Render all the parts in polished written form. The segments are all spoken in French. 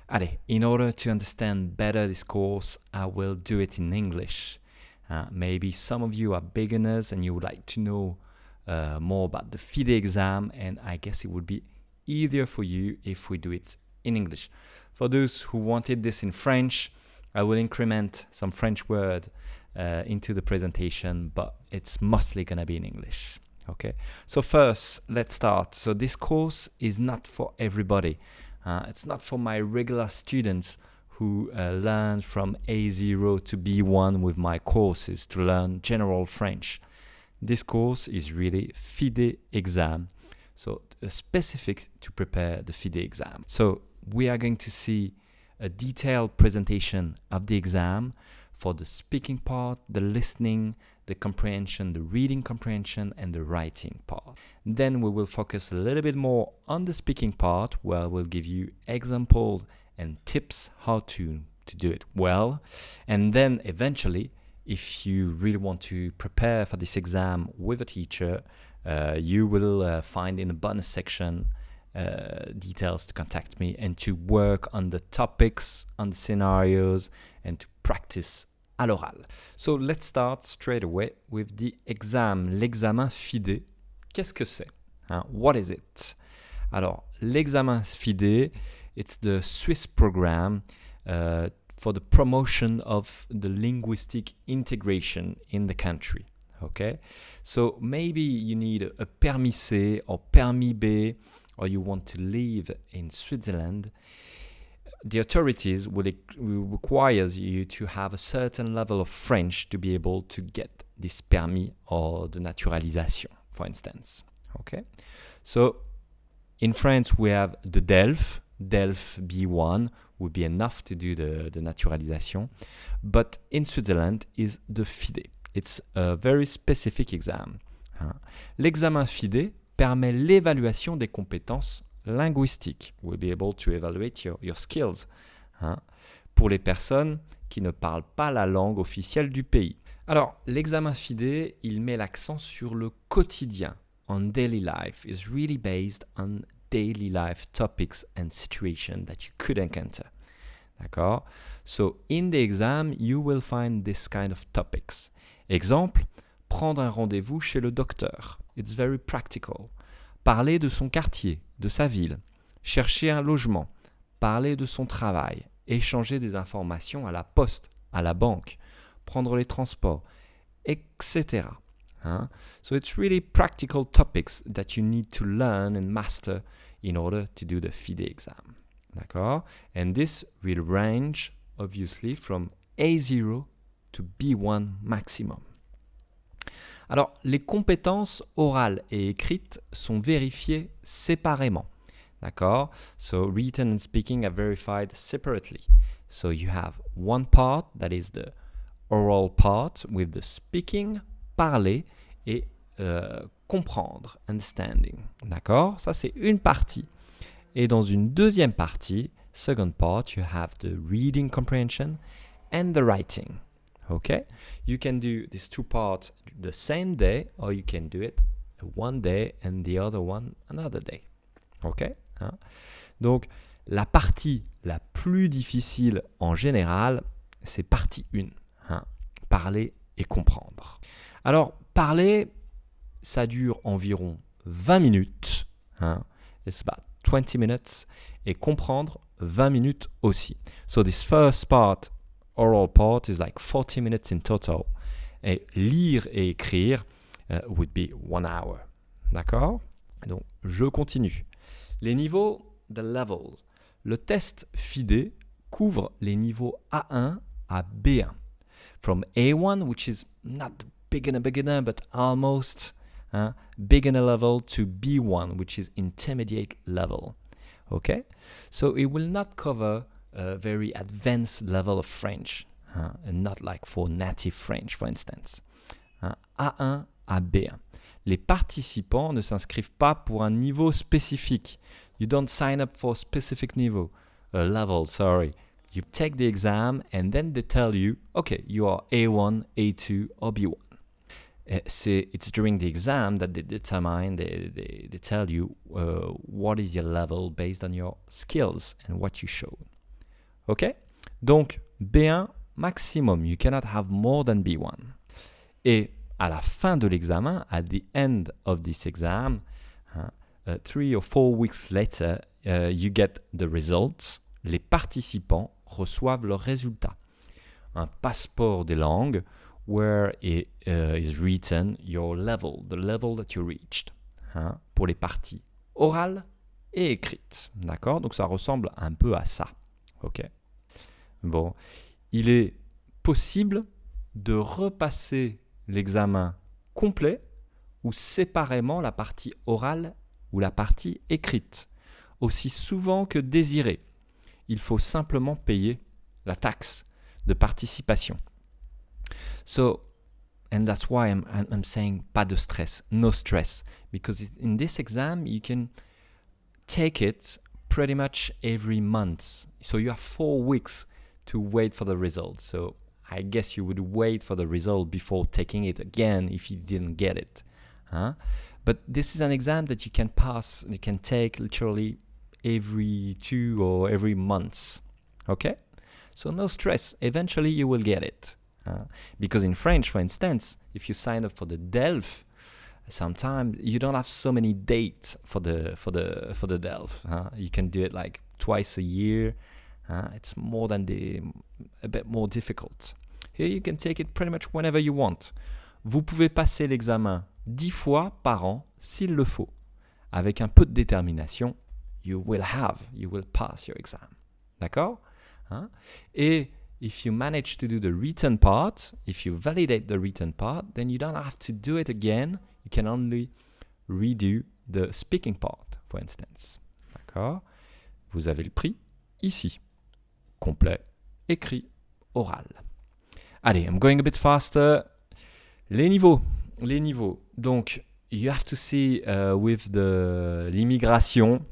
Allez, in order to understand better this course, I will do it in English. Maybe some of you are beginners and you would like to know more about the FIDE exam, and I guess it would be easier for you if we do it in English. For those who wanted this in French, I will increment some French word into the presentation, but it's mostly going to be in English. Okay, so first, let's start. So this course is not for everybody. It's not for my regular students who learn from A0 to B1 with my courses to learn general French. This course is really FIDE exam, so specific to prepare the FIDE exam. So we are going to see a detailed presentation of the exam for the speaking part, the listening, the comprehension, the reading comprehension, and the writing part. Then we will focus a little bit more on the speaking part, where we'll give you examples and tips how to do it well. And then eventually, if you really want to prepare for this exam with a teacher, you will find in the bonus section details to contact me and to work on the topics, on the scenarios, and to practice à l'oral. So let's start straight away with the exam, l'examen FIDE. Qu'est-ce que c'est? What is it? Alors, l'examen FIDE, it's the Swiss program for the promotion of the linguistic integration in the country. Okay? So maybe you need a permis C or permis B, or you want to live in Switzerland. The authorities will require you to have a certain level of French to be able to get this permis or the naturalisation, for instance. Okay, so in France we have the DELF. DELF B1 would be enough to do the naturalisation, but in Switzerland is the FIDE. It's a very specific exam. L'examen FIDE permet l'évaluation des compétences linguistiques. We'll be able to evaluate your skills. Pour les personnes qui ne parlent pas la langue officielle du pays. Alors, l'examen FIDE, il met l'accent sur le quotidien, on daily life. It's really based on daily life topics and situations that you could encounter. D'accord? So, in the exam, you will find this kind of topics. Exemple, prendre un rendez-vous chez le docteur. It's very practical. Parler de son quartier, de sa ville. Chercher un logement. Parler de son travail. Échanger des informations à la poste, à la banque. Prendre les transports, etc. So it's really practical topics that you need to learn and master in order to do the FIDE exam. D'accord? And this will range, obviously, from A0 to B1 maximum. Alors, les compétences orales et écrites sont vérifiées séparément. D'accord? So, written and speaking are verified separately. So, you have one part, that is the oral part, with the speaking, parler, et comprendre, understanding. D'accord? Ça, c'est une partie. Et dans une deuxième partie, second part, you have the reading comprehension and the writing. Okay, you can do these two parts the same day, or you can do it one day and the other one another day. Okay, donc la partie la plus difficile en général, c'est partie 1, parler et comprendre. Alors, parler, ça dure environ 20 minutes, it's about 20 minutes, et comprendre 20 minutes aussi. So this first part, oral part, is like 40 minutes in total. Et lire et écrire would be 1 hour. D'accord? Donc, je continue. Les niveaux, the levels. Le test FIDE couvre les niveaux A1 à B1. From A1, which is not beginner, but almost beginner level, to B1, which is intermediate level. Okay? So it will not cover a very advanced level of French, and not like for native French, for instance. A1 à B1. Les participants ne s'inscrivent pas pour un niveau spécifique. You don't sign up for a specific level, You take the exam and then they tell you, okay, you are A1, A2, or B1. It's during the exam that they determine, they tell you what is your level based on your skills and what you show. Ok? Donc, B1 maximum. You cannot have more than B1. Et à la fin de l'examen, at the end of this exam, 3 or 4 weeks later, you get the results. Les participants reçoivent leurs résultats. Un passeport des langues where it is written your level, the level that you reached, pour les parties orales et écrites. D'accord? Donc ça ressemble un peu à ça. Ok? Bon, il est possible de repasser l'examen complet ou séparément la partie orale ou la partie écrite, aussi souvent que désiré. Il faut simplement payer la taxe de participation. So, and that's why I'm saying pas de stress, no stress, because in this exam you can take it pretty much every month. So you have 4 weeks to wait for the results. So I guess you would wait for the result before taking it again if you didn't get it. But this is an exam that you can pass, you can take literally every 2 or every month. Okay? So no stress. Eventually you will get it. Because in French, for instance, if you sign up for the DELF, sometimes you don't have so many dates for the DELF. You can do it like twice a year. It's a bit more difficult. Here you can take it pretty much whenever you want. Vous pouvez passer l'examen 10 fois par an s'il le faut. Avec un peu de détermination, you will pass your exam. D'accord? Et if you manage to do the written part, if you validate the written part, then you don't have to do it again. You can only redo the speaking part, for instance. D'accord? Vous avez le prix ici. Complet, écrit, oral. Allez, I'm going a bit faster. Les niveaux. Donc, you have to see with l'immigration,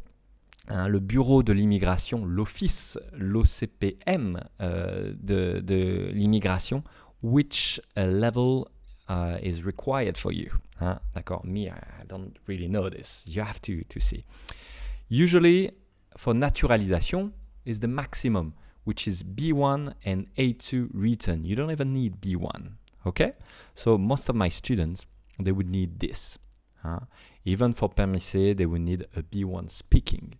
le bureau de l'immigration, l'office, l'OCPM de l'immigration, which level is required for you. D'accord, me, I don't really know this. You have to see. Usually, for naturalisation, is the maximum, which is B1 and A2 written. You don't even need B1. Okay? So most of my students, they would need this. Even for permis, they would need a B1 speaking.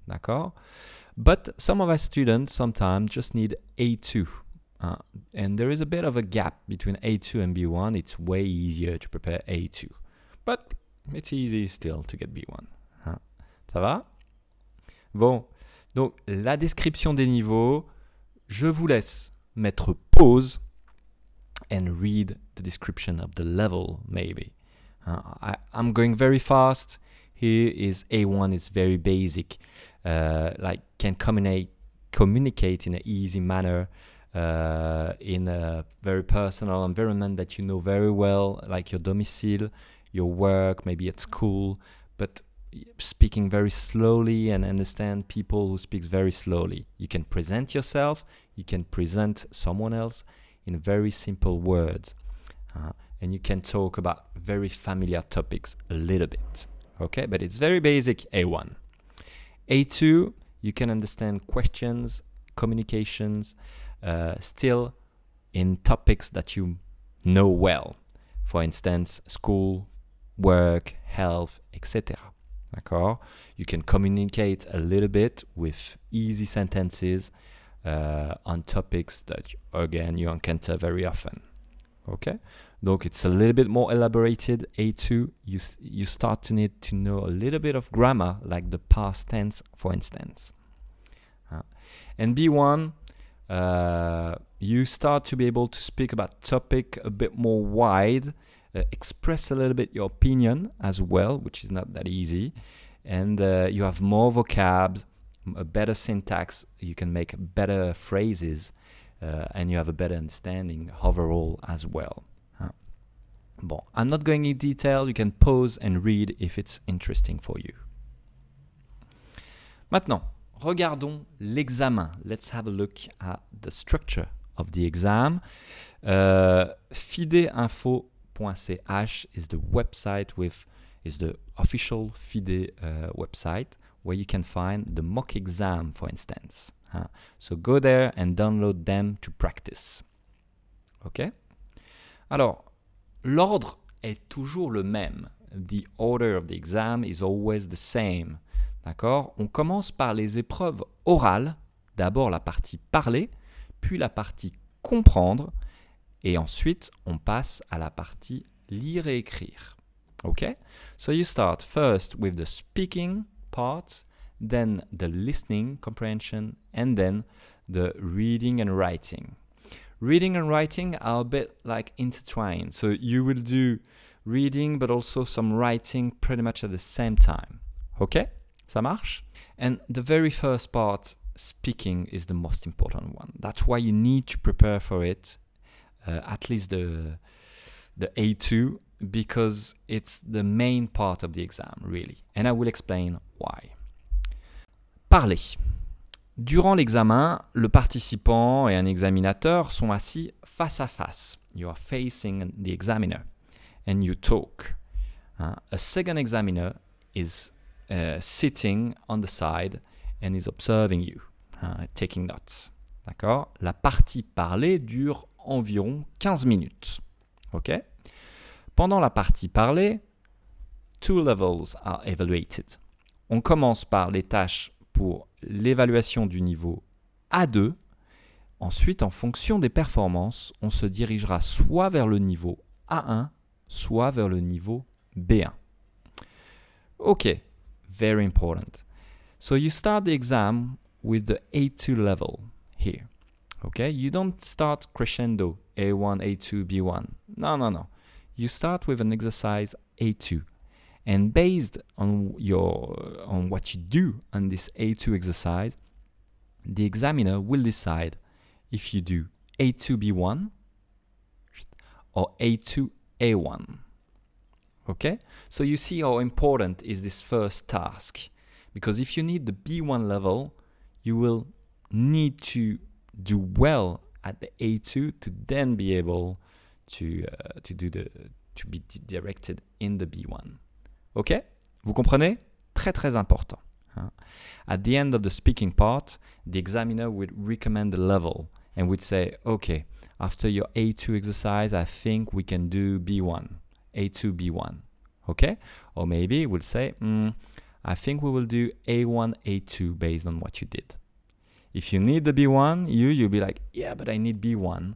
D'accord? But some of our students sometimes just need A2. And there is a bit of a gap between A2 and B1. It's way easier to prepare A2. But it's easy still to get B1. Ça va? Bon. Donc, la description des niveaux, je vous laisse mettre pause and read the description of the level, maybe. I'm going very fast. Here is A1, it's very basic. Like can communicate in an easy manner in a very personal environment that you know very well, like your domicile, your work, maybe at school, but speaking very slowly and understand people who speak very slowly. You can present yourself, you can present someone else in very simple words. And you can talk about very familiar topics a little bit. Okay, but it's very basic A1. A2, you can understand questions, communications, still in topics that you know well. For instance, school, work, health, etc. D'accord? You can communicate a little bit with easy sentences on topics that, again, you encounter very often. Okay? Donc, it's a little bit more elaborated. A2, you start to need to know a little bit of grammar, like the past tense, for instance. And B1, you start to be able to speak about topic a bit more wide, express a little bit your opinion as well, which is not that easy. And you have more vocab, a better syntax, you can make better phrases, and you have a better understanding overall as well. Bon, I'm not going in detail, you can pause and read if it's interesting for you. Maintenant, regardons l'examen. Let's have a look at the structure of the exam. Fideinfo.ch is the website is the official FIDE website where you can find the mock exam, for instance. So go there and download them to practice. OK? Alors, l'ordre est toujours le même. The order of the exam is always the same. D'accord? On commence par les épreuves orales, d'abord la partie parler, puis la partie comprendre, et ensuite on passe à la partie lire et écrire. Okay? So you start first with the speaking part, then the listening comprehension, and then the reading and writing. Reading and writing are a bit like intertwined. So you will do reading but also some writing pretty much at the same time. Okay? Ça marche? And the very first part, speaking, is the most important one. That's why you need to prepare for it, at least the A2, because it's the main part of the exam, really. And I will explain why. Parler. Durant l'examen, le participant et un examinateur sont assis face à face. You are facing the examiner and you talk. A second examiner is sitting on the side and is observing you, taking notes. D'accord? La partie parlée dure environ 15 minutes. OK? Pendant la partie parlée, 2 levels are evaluated. On commence par les tâches pour l'évaluation du niveau A2. Ensuite, en fonction des performances, on se dirigera soit vers le niveau A1, soit vers le niveau B1. OK, very important. So you start the exam with the A2 level here. Okay, you don't start crescendo A1, A2, B1. No. You start with an exercise A2. And based on what you do on this A2 exercise, the examiner will decide if you do A2B1 or A2A1. Okay? So you see how important is this first task. Because if you need the B1 level, you will need to do well at the A2 to then be able to be directed in the B1. OK? Vous comprenez? Très très important. At the end of the speaking part, the examiner would recommend the level and would say, okay, after your A2 exercise, I think we can do B1, A2, B1. Okay? Or maybe we'll say, I think we will do A1, A2 based on what you did. If you need the B1, you'll be like, yeah, but I need B1.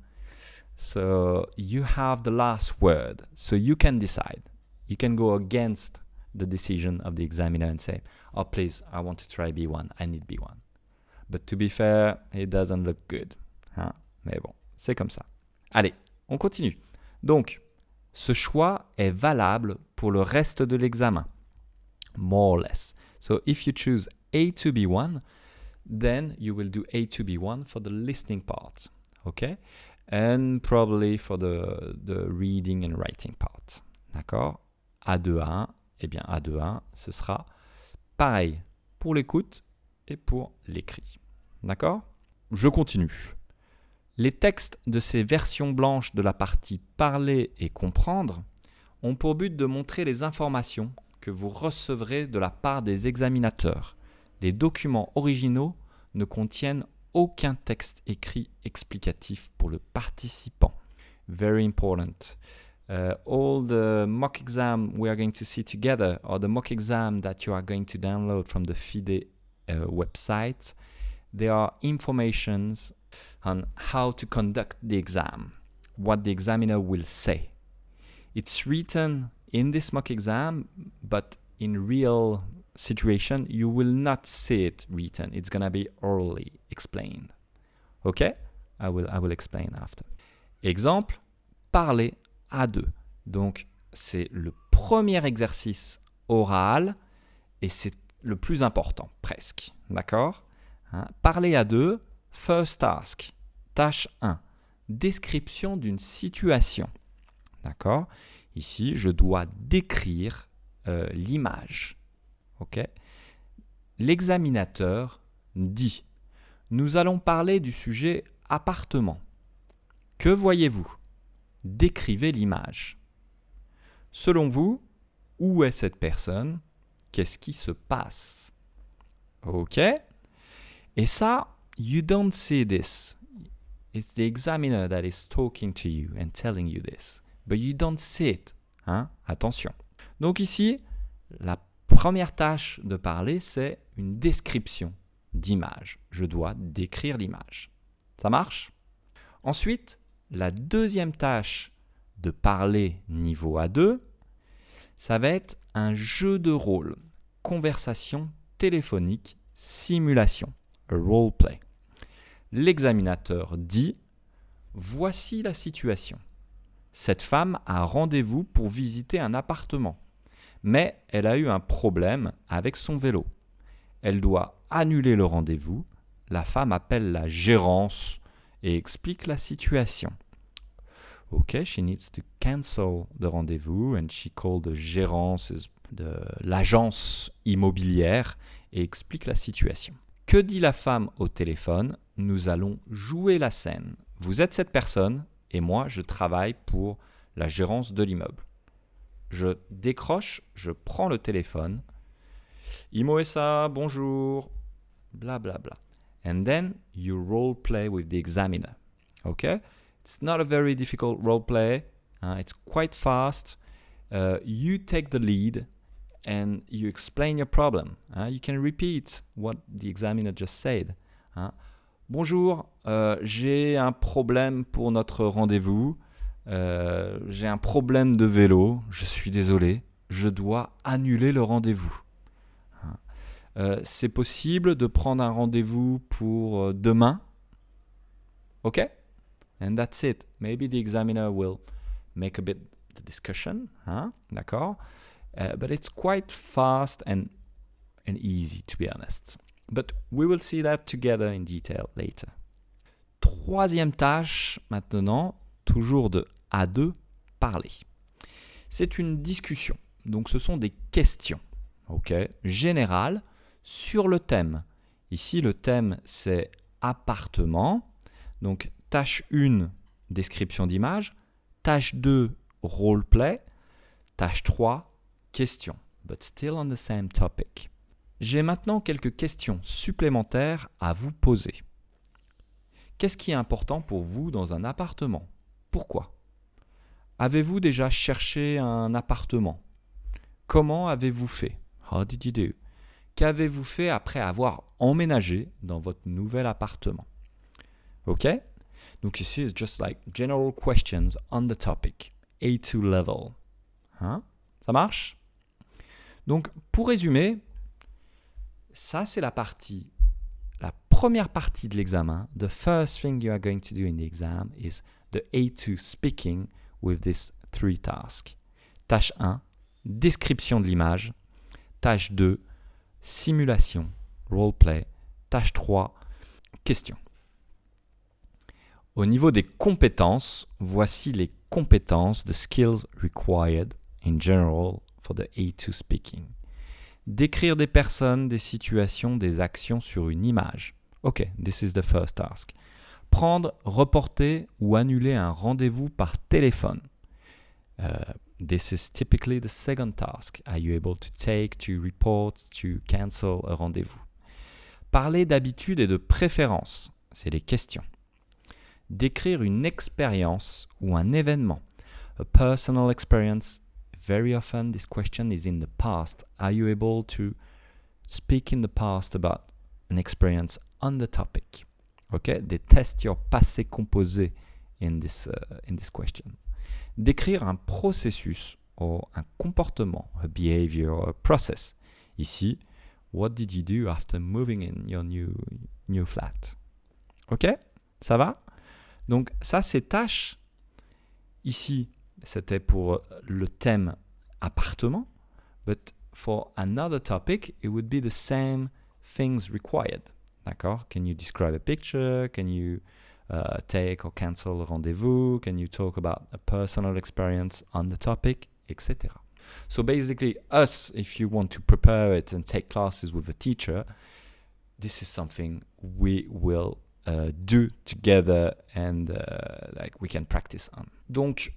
So you have the last word. So you can decide. You can go against the decision of the examiner and say, oh, please, I want to try B1. I need B1. But to be fair, it doesn't look good. Mais bon, c'est comme ça. Allez, on continue. Donc, ce choix est valable pour le reste de l'examen. More or less. So if you choose A2B1, then you will do A2B1 for the listening part. Okay? And probably for the reading and writing part. D'accord? A2A1, eh bien A2A1, ce sera pareil pour l'écoute et pour l'écrit. D'accord? Je continue. Les textes de ces versions blanches de la partie parler et comprendre ont pour but de montrer les informations que vous recevrez de la part des examinateurs. Les documents originaux ne contiennent aucun texte écrit explicatif pour le participant. Very important. All the mock exam we are going to see together, or the mock exam that you are going to download from the FIDE website, there are informations on how to conduct the exam, what the examiner will say. It's written in this mock exam, but in real situation, you will not see it written. It's going to be orally explained. Okay? I will explain after. Exemple, parler A2. Donc, c'est le premier exercice oral et c'est le plus important, presque. D'accord? Parler A2, first task, tâche 1, description d'une situation. D'accord? Ici, je dois décrire l'image. OK? L'examinateur dit, nous allons parler du sujet appartement. Que voyez-vous? Décrivez l'image. Selon vous, où est cette personne? Qu'est-ce qui se passe? OK? Et ça, you don't see this. It's the examiner that is talking to you and telling you this. But you don't see it. Hein? Attention. Donc ici, la première tâche de parler, c'est une description d'image. Je dois décrire l'image. Ça marche? Ensuite, la deuxième tâche de parler niveau A2, ça va être un jeu de rôle, conversation téléphonique, simulation, a role play. L'examinateur dit « Voici la situation. Cette femme a rendez-vous pour visiter un appartement, mais elle a eu un problème avec son vélo. Elle doit annuler le rendez-vous. La femme appelle la gérance et explique la situation. Okay, she needs to cancel the rendez-vous and she called the gérance de l'agence immobilière et explique la situation. Que dit la femme au téléphone? Nous allons jouer la scène. Vous êtes cette personne et moi je travaille pour la gérance de l'immeuble. Je décroche, je prends le téléphone. Imo SA, bonjour, bla bla bla. And then you role play with the examiner. Okay? It's not a very difficult role play. It's quite fast. You take the lead and you explain your problem. You can repeat what the examiner just said. Bonjour, j'ai un problème pour notre rendez-vous. J'ai un problème de vélo. Je suis désolé. Je dois annuler le rendez-vous. C'est possible de prendre un rendez-vous pour demain? OK? And that's it. Maybe the examiner will make a bit the discussion. D'accord? But it's quite fast and easy, to be honest. But we will see that together in detail later. Troisième tâche maintenant, toujours de A2, parler. C'est une discussion. Donc ce sont des questions, générales sur le thème. Ici, le thème, c'est appartement. Donc tâche 1, description d'image. Tâche 2, role-play. Tâche 3, question. But still on the same topic. J'ai maintenant quelques questions supplémentaires à vous poser. Qu'est-ce qui est important pour vous dans un appartement? Pourquoi? Avez-vous déjà cherché un appartement? Comment avez-vous fait? How did you do? Qu'avez-vous fait après avoir emménagé dans votre nouvel appartement? OK? Donc ici, it's just like general questions on the topic. A2 level. Ça marche? Donc, pour résumer, ça, c'est la première partie de l'examen. The first thing you are going to do in the exam is the A2 speaking with these 3 tasks. Tâche 1, description de l'image. Tâche 2, simulation, role play. Tâche 3, question. Au niveau des compétences, voici les compétences, the skills required in general for the A2 speaking. Décrire des personnes, des situations, des actions sur une image. OK, this is the first task. Prendre, reporter ou annuler un rendez-vous par téléphone. This is typically the second task. Are you able to take, to report, to cancel a rendez-vous? Parler d'habitude et de préférence. C'est les questions. Décrire une expérience ou un événement. A personal experience. Very often, this question is in the past. Are you able to speak in the past about an experience on the topic? Okay, they test your passé composé in this question. Décrire un processus ou un comportement, a behavior or a process. Ici, what did you do after moving in your new flat? Ok, ça va? Donc ça, c'est tâches. Ici, c'était pour le thème appartement, but for another topic, it would be the same things required. D'accord? Can you describe a picture? Can you take or cancel a rendezvous? Can you talk about a personal experience on the topic, etc. So basically, if you want to prepare it and take classes with a teacher, this is something we will do together and we can practice on. Donc,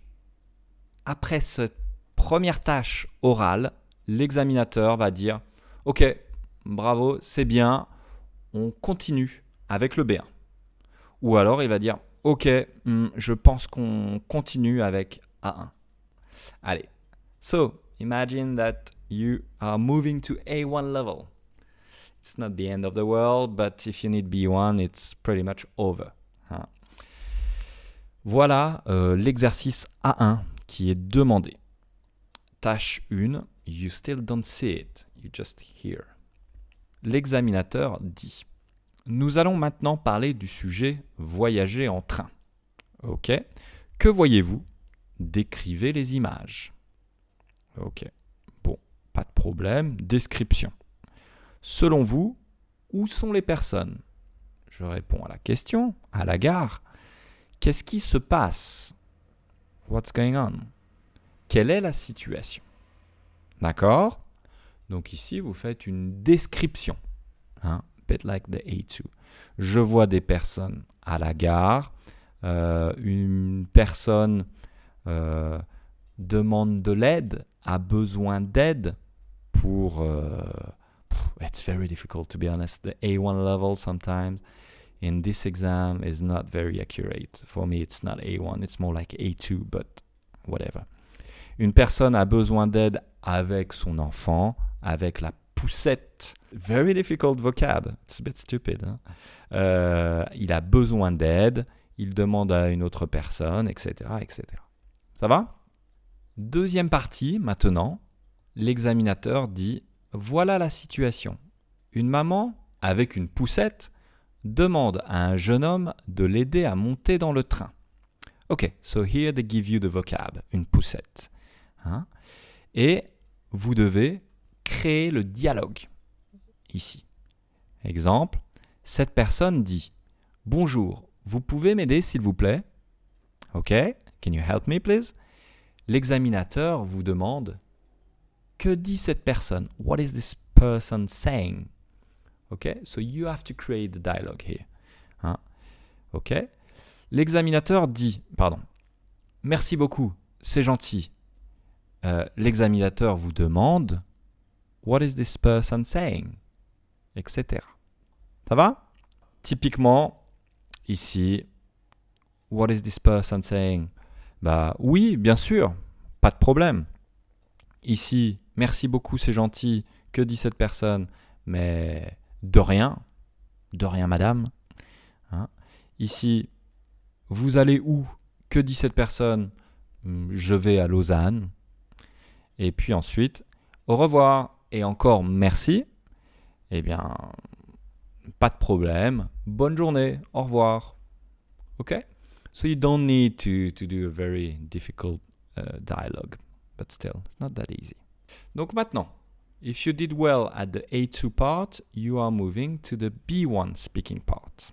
après cette première tâche orale, l'examinateur va dire « Ok, bravo, c'est bien, on continue avec le B1. Ou alors il va dire, ok, je pense qu'on continue avec A1. Allez, so imagine that you are moving to A1 level. It's not the end of the world, but if you need B1, it's pretty much over. Hein. Voilà l'exercice A1 qui est demandé. Tâche 1, you still don't see it, you just hear. L'examinateur dit, nous allons maintenant parler du sujet voyager en train. Ok. Que voyez-vous? Décrivez les images. Ok. Bon, pas de problème. Description. Selon vous, où sont les personnes? Je réponds à la question, à la gare. Qu'est-ce qui se passe? What's going on? Quelle est la situation? D'accord? Donc ici, vous faites une description. Hein? Bit like the A2. Je vois des personnes à la gare. Une personne demande de l'aide, a besoin d'aide pour... it's very difficult to be honest. The A1 level sometimes in this exam is not very accurate. For me, it's not A1. It's more like A2, but whatever. Une personne a besoin d'aide avec son enfant, avec la poussette. Very difficult vocab. It's a bit stupid. Hein? Il a besoin d'aide. Il demande à une autre personne, etc., etc. Ça va? Deuxième partie, maintenant, l'examinateur dit « Voilà la situation. Une maman, avec une poussette, demande à un jeune homme de l'aider à monter dans le train. » Ok, so here they give you the vocab, une poussette. Hein? Et vous devez créer le dialogue, ici. Exemple, cette personne dit « Bonjour, vous pouvez m'aider s'il vous plaît? » Ok, can you help me please? L'examinateur vous demande « Que dit cette personne? What is this person saying? » Ok, so you have to create the dialogue here. Hein? Ok, l'examinateur dit, « Merci beaucoup, c'est gentil. » L'examinateur vous demande « What is this person saying? » etc. Ça va? Typiquement, ici, « What is this person saying? » Bah oui, bien sûr, pas de problème. Ici, « Merci beaucoup, c'est gentil. » Que dit cette personne? Mais de rien madame. Hein? Ici, « Vous allez où? » Que dit cette personne? Je vais à Lausanne. Et puis ensuite, au revoir et encore merci. Eh bien, pas de problème. Bonne journée. Au revoir. OK? So you don't need to do a very difficult dialogue. But still, it's not that easy. Donc maintenant, if you did well at the A2 part, you are moving to the B1 speaking part.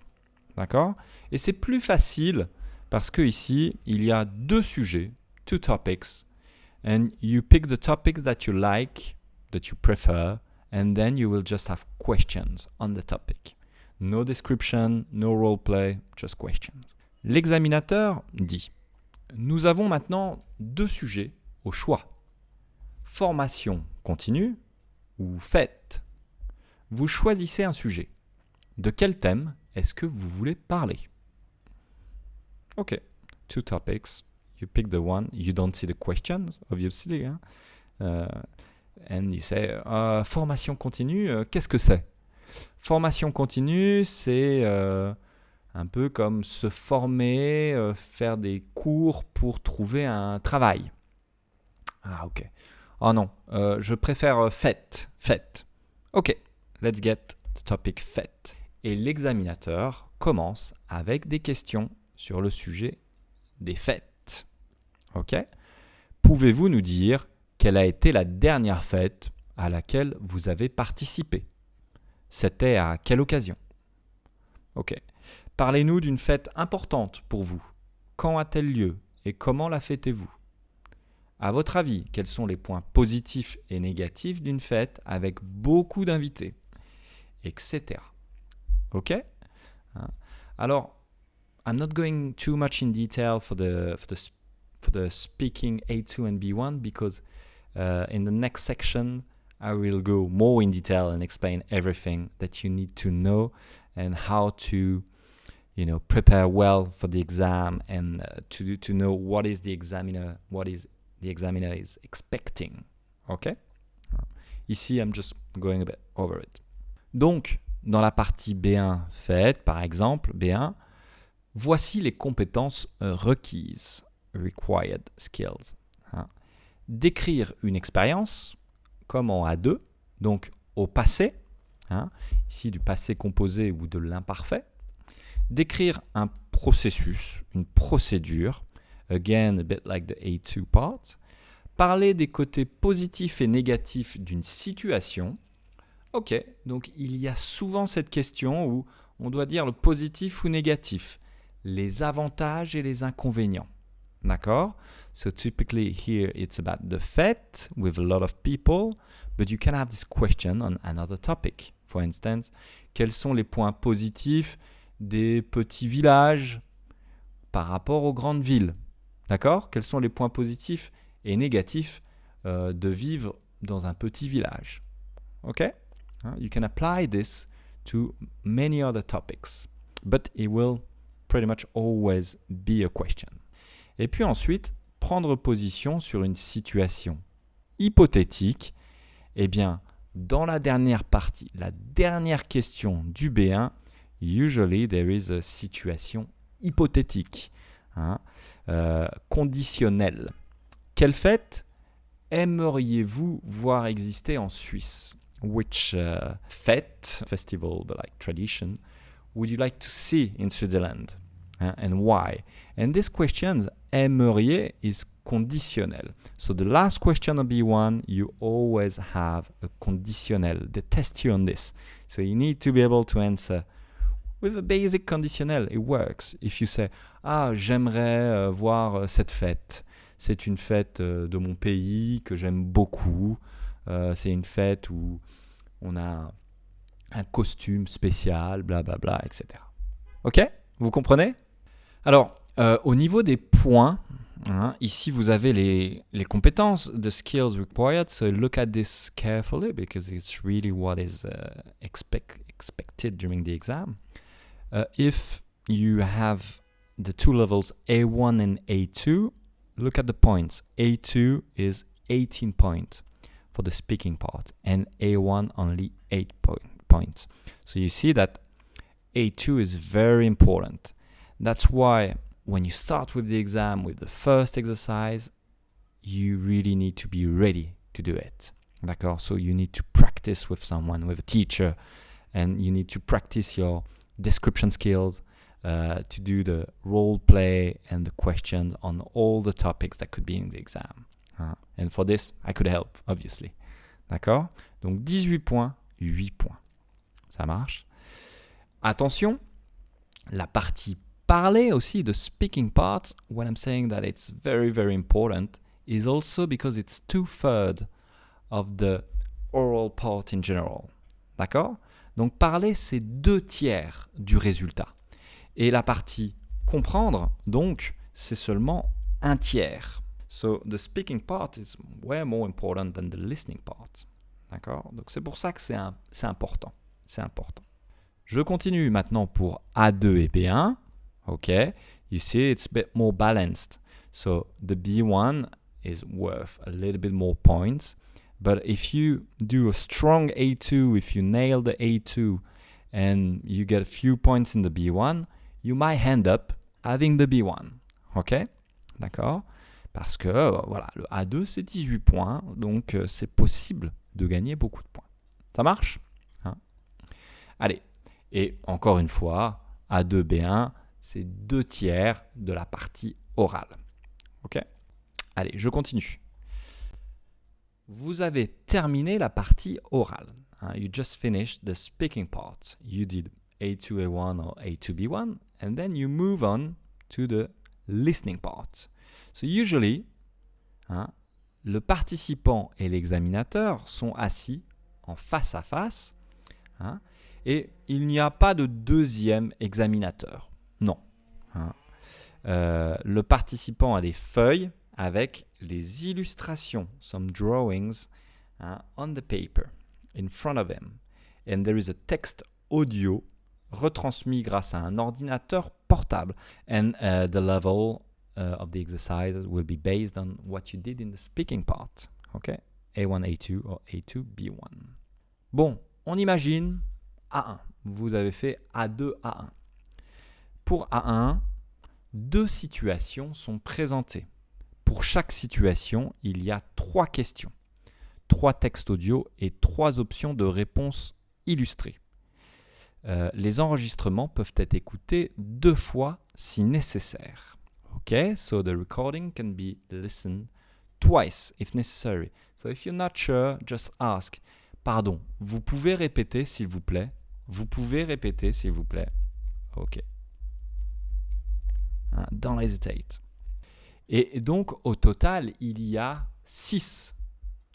D'accord? Et c'est plus facile parce que ici, il y a deux sujets, two topics. And you pick the topics that you like, that you prefer, and then you will just have questions on the topic. No description, no role play, just questions. L'examinateur dit « Nous avons maintenant deux sujets au choix. Formation continue ou fête. Vous choisissez un sujet. De quel thème est-ce que vous voulez parler? » Ok, two topics. You pick the one, you don't see the questions, obviously. Hein? And you say, formation continue, qu'est-ce que c'est? Formation continue, c'est un peu comme se former, faire des cours pour trouver un travail. Ah, ok. Oh non, je préfère fête. Ok, let's get the topic fête. Et l'examinateur commence avec des questions sur le sujet des fêtes. Ok. Pouvez-vous nous dire quelle a été la dernière fête à laquelle vous avez participé? C'était à quelle occasion? Ok. Parlez-nous d'une fête importante pour vous. Quand a-t-elle lieu et comment la fêtez-vous? À votre avis, quels sont les points positifs et négatifs d'une fête avec beaucoup d'invités, etc. Ok? Alors, I'm not going too much in detail for the speaking A2 and B1 because in the next section I will go more in detail and explain everything that you need to know and how to, prepare well for the exam and to know what is the examiner is expecting. Okay? Ici, I'm just going a bit over it. Donc, dans la partie B1 faite, par exemple, B1, voici les compétences requises, required skills. Décrire une expérience, comme en A2, donc au passé, ici du passé composé ou de l'imparfait. Décrire un processus, une procédure, again a bit like the A2 part. Parler des côtés positifs et négatifs d'une situation. Ok, donc il y a souvent cette question où on doit dire le positif ou négatif, les avantages et les inconvénients. D'accord? So typically here it's about the fete with a lot of people, but you can have this question on another topic. For instance, quels sont les points positifs des petits villages par rapport aux grandes villes? D'accord? Quels sont les points positifs et négatifs de vivre dans un petit village? Ok? You can apply this to many other topics, but it will pretty much always be a question. Et puis ensuite, prendre position sur une situation hypothétique. Eh bien, dans la dernière partie, la dernière question du B1, usually there is a situation hypothétique, conditionnelle. Quelle fête aimeriez-vous voir exister en Suisse? Which festival, but like tradition, would you like to see in Switzerland? And why? And this question, aimeriez, is conditionnel. So the last question of B1, you always have a conditionnel. They test you on this. So you need to be able to answer with a basic conditionnel. It works. If you say, j'aimerais voir cette fête. C'est une fête de mon pays que j'aime beaucoup. C'est une fête où on a un costume spécial, blablabla, etc. Ok? Vous comprenez? Alors, au niveau des points, ici vous avez les compétences, the skills required. So look at this carefully because it's really what is expected during the exam. If you have the two levels A1 and A2, look at the points. A2 is 18 points for the speaking part, and A1 only 8 points. So you see that A2 is very important. That's why when you start with the exam with the first exercise, you really need to be ready to do it. D'accord? So you need to practice with someone, with a teacher, and you need to practice your description skills to do the role play and the questions on all the topics that could be in the exam. And for this, I could help, obviously. D'accord? Donc 18 points, 8 points. Ça marche? Attention, la partie parler aussi, the speaking part, when I'm saying that it's very, very important, is also because it's 2/3 of the oral part in general. D'accord? Donc parler, c'est 2/3 du résultat. Et la partie comprendre, donc, c'est seulement 1/3. So the speaking part is way more important than the listening part. D'accord? Donc c'est pour ça que c'est important. C'est important. Je continue maintenant pour A2 et B1. Okay, you see it's a bit more balanced. So the B1 is worth a little bit more points. But if you do a strong A2, if you nail the A2 and you get a few points in the B1, you might end up having the B1. Ok? D'accord? Parce que voilà, le A2 c'est 18 points, donc c'est possible de gagner beaucoup de points. Ça marche? Allez, et encore une fois, A2, B1, c'est 2/3 de la partie orale. Ok? Allez, je continue. Vous avez terminé la partie orale. You just finished the speaking part. You did A2, A1 or A2, B1, and then you move on to the listening part. So usually, le participant et l'examinateur sont assis en face à face, et il n'y a pas de deuxième examinateur. Non. Le participant a des feuilles avec les illustrations, some drawings, on the paper in front of him, and there is a text audio retransmis grâce à un ordinateur portable, and the level of the exercise will be based on what you did in the speaking part. Okay? A1, A2 or A2, B1. Bon, on imagine A1. Vous avez fait A2, A1. Pour A1, deux situations sont présentées. Pour chaque situation, il y a 3 questions, 3 textes audio et 3 options de réponse illustrées. Les enregistrements peuvent être écoutés 2 fois si nécessaire. Okay, so the recording can be listened twice if necessary. So if you're not sure, just ask. Pardon, vous pouvez répéter s'il vous plaît? Vous pouvez répéter s'il vous plaît? Ok. Don't hesitate. Et donc, au total, il y a 6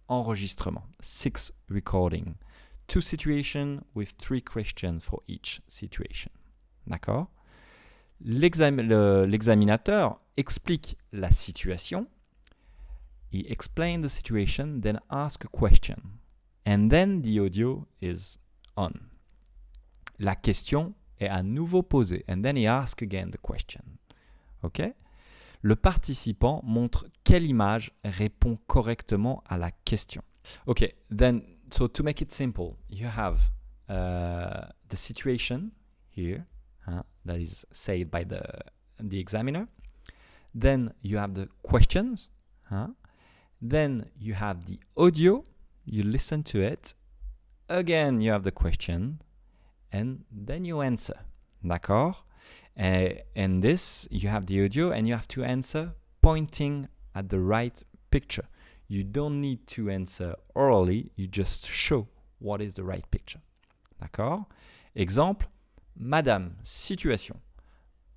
enregistrements, 6 recordings. 2 situations with 3 questions for each situation. D'accord? L'examinateur explique la situation. He explains the situation, then asks a question. And then the audio is on. La question est à nouveau posée. And then he asks again the question. OK? Le participant montre quelle image répond correctement à la question. OK, then, so to make it simple, you have the situation here, that is said by the examiner. Then you have the questions. Then you have the audio. You listen to it. Again, you have the question. And then you answer. D'accord? And this, you have the audio and you have to answer pointing at the right picture. You don't need to answer orally. You just show what is the right picture. D'accord? Exemple, Madame, situation.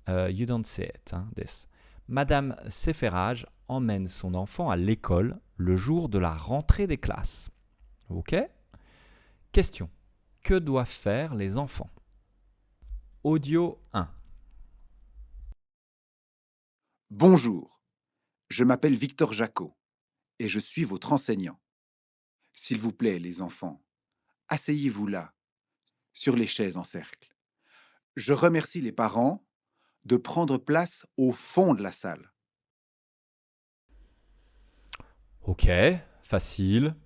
You don't say it, this. Madame Séférage emmène son enfant à l'école le jour de la rentrée des classes. OK? Question. Que doivent faire les enfants? Audio 1. Bonjour, je m'appelle Victor Jacot et je suis votre enseignant. S'il vous plaît, les enfants, asseyez-vous là, sur les chaises en cercle. Je remercie les parents de prendre place au fond de la salle. OK, facile.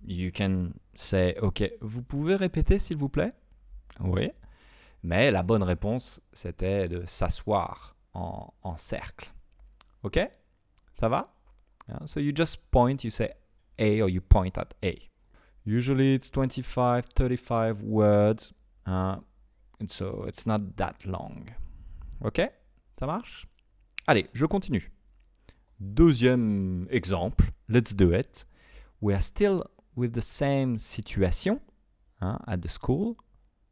You can say, OK, vous pouvez répéter s'il vous plaît? Oui. Mais la bonne réponse, c'était de s'asseoir en cercle. OK? Ça va? So you just point, you say A or you point at A. Usually it's 25, 35 words. And so it's not that long. OK? Ça marche? Allez, je continue. Deuxième exemple. Let's do it. We are still with the same situation at the school,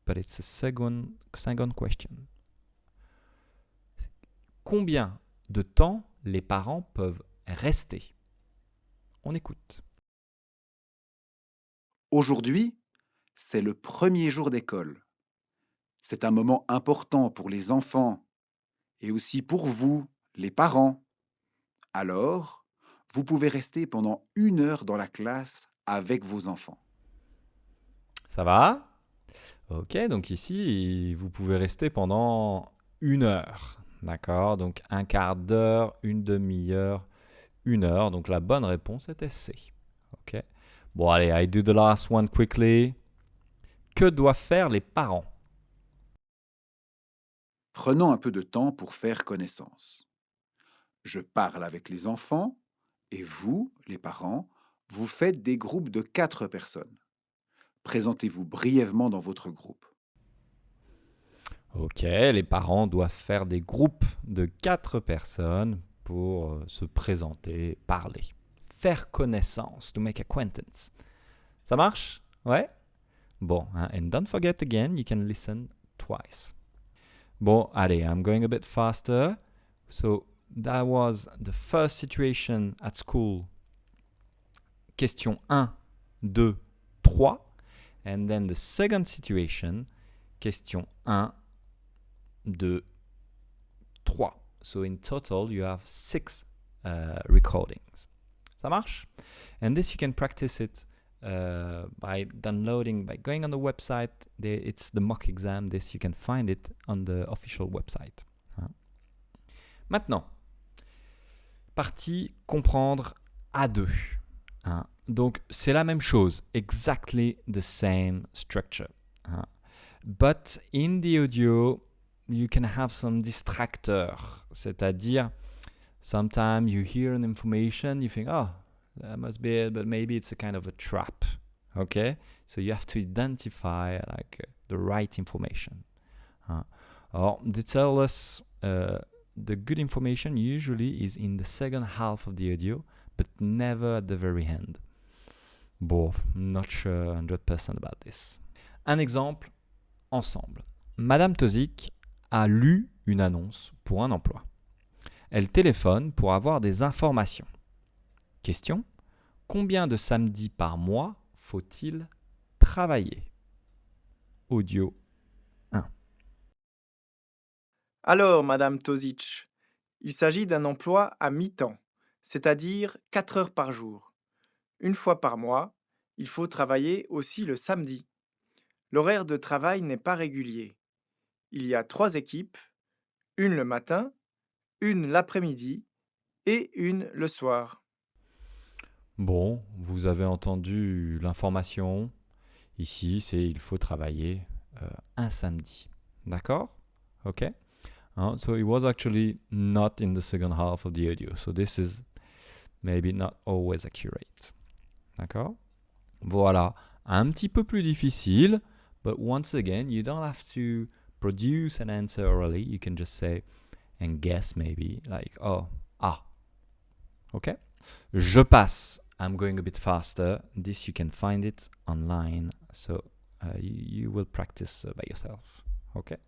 but it's a second question. Combien de temps les parents peuvent rester? On écoute. Aujourd'hui, c'est le premier jour d'école. C'est un moment important pour les enfants et aussi pour vous, les parents. Alors, vous pouvez rester pendant 1 heure dans la classe avec vos enfants. Ça va? Ok, donc ici, vous pouvez rester pendant 1 heure. D'accord? Donc 1/4 d'heure, 1 demi-heure, 1 heure. Donc la bonne réponse était C. Ok? Bon, allez, I do the last one quickly. Que doivent faire les parents? Prenons un peu de temps pour faire connaissance. Je parle avec les enfants et vous, les parents, vous faites des groupes de 4 personnes. Présentez-vous brièvement dans votre groupe. Ok, les parents doivent faire des groupes de 4 personnes pour se présenter, parler. Faire connaissance, to make acquaintance. Ça marche? Ouais? Bon, and don't forget again, you can listen twice. Bon, allez, I'm going a bit faster. So, that was the first situation at school. Question 1, 2, 3. And then the second situation, question 1, 2, 3. So in total, you have 6 recordings. Ça marche? And this you can practice it by downloading, by going on the website. It's the mock exam. This you can find it on the official website. Hein. Maintenant, partie comprendre à deux. Hein. Donc, c'est la même chose. Exactly the same structure. Hein. But in the audio, you can have some distractors. C'est-à-dire, sometimes you hear an information, you think, oh, that must be it, but maybe it's a kind of a trap. Okay? So you have to identify the right information. Or they tell us the good information usually is in the second half of the audio, but never at the very end. Bon, not sure 100% about this. Un exemple ensemble. Madame Tozik a lu une annonce pour un emploi. Elle téléphone pour avoir des informations. Question: combien de samedis par mois faut-il travailler? Audio 1. Alors, Madame Tozic, il s'agit d'un emploi à mi-temps, c'est-à-dire 4 heures par jour. Une fois par mois, il faut travailler aussi le samedi. L'horaire de travail n'est pas régulier. Il y a 3 équipes, une le matin, une l'après-midi et une le soir. Bon, vous avez entendu l'information. Ici, c'est il faut travailler un samedi. D'accord? Ok? So it was actually not in the second half of the audio. So this is maybe not always accurate. D'accord? Voilà. Un petit peu plus difficile. But once again, you don't have to produce an answer orally. You can just say and guess maybe like, oh, ah. Okay? Je passe. I'm going a bit faster. This you can find it online. So you will practice by yourself. Okay?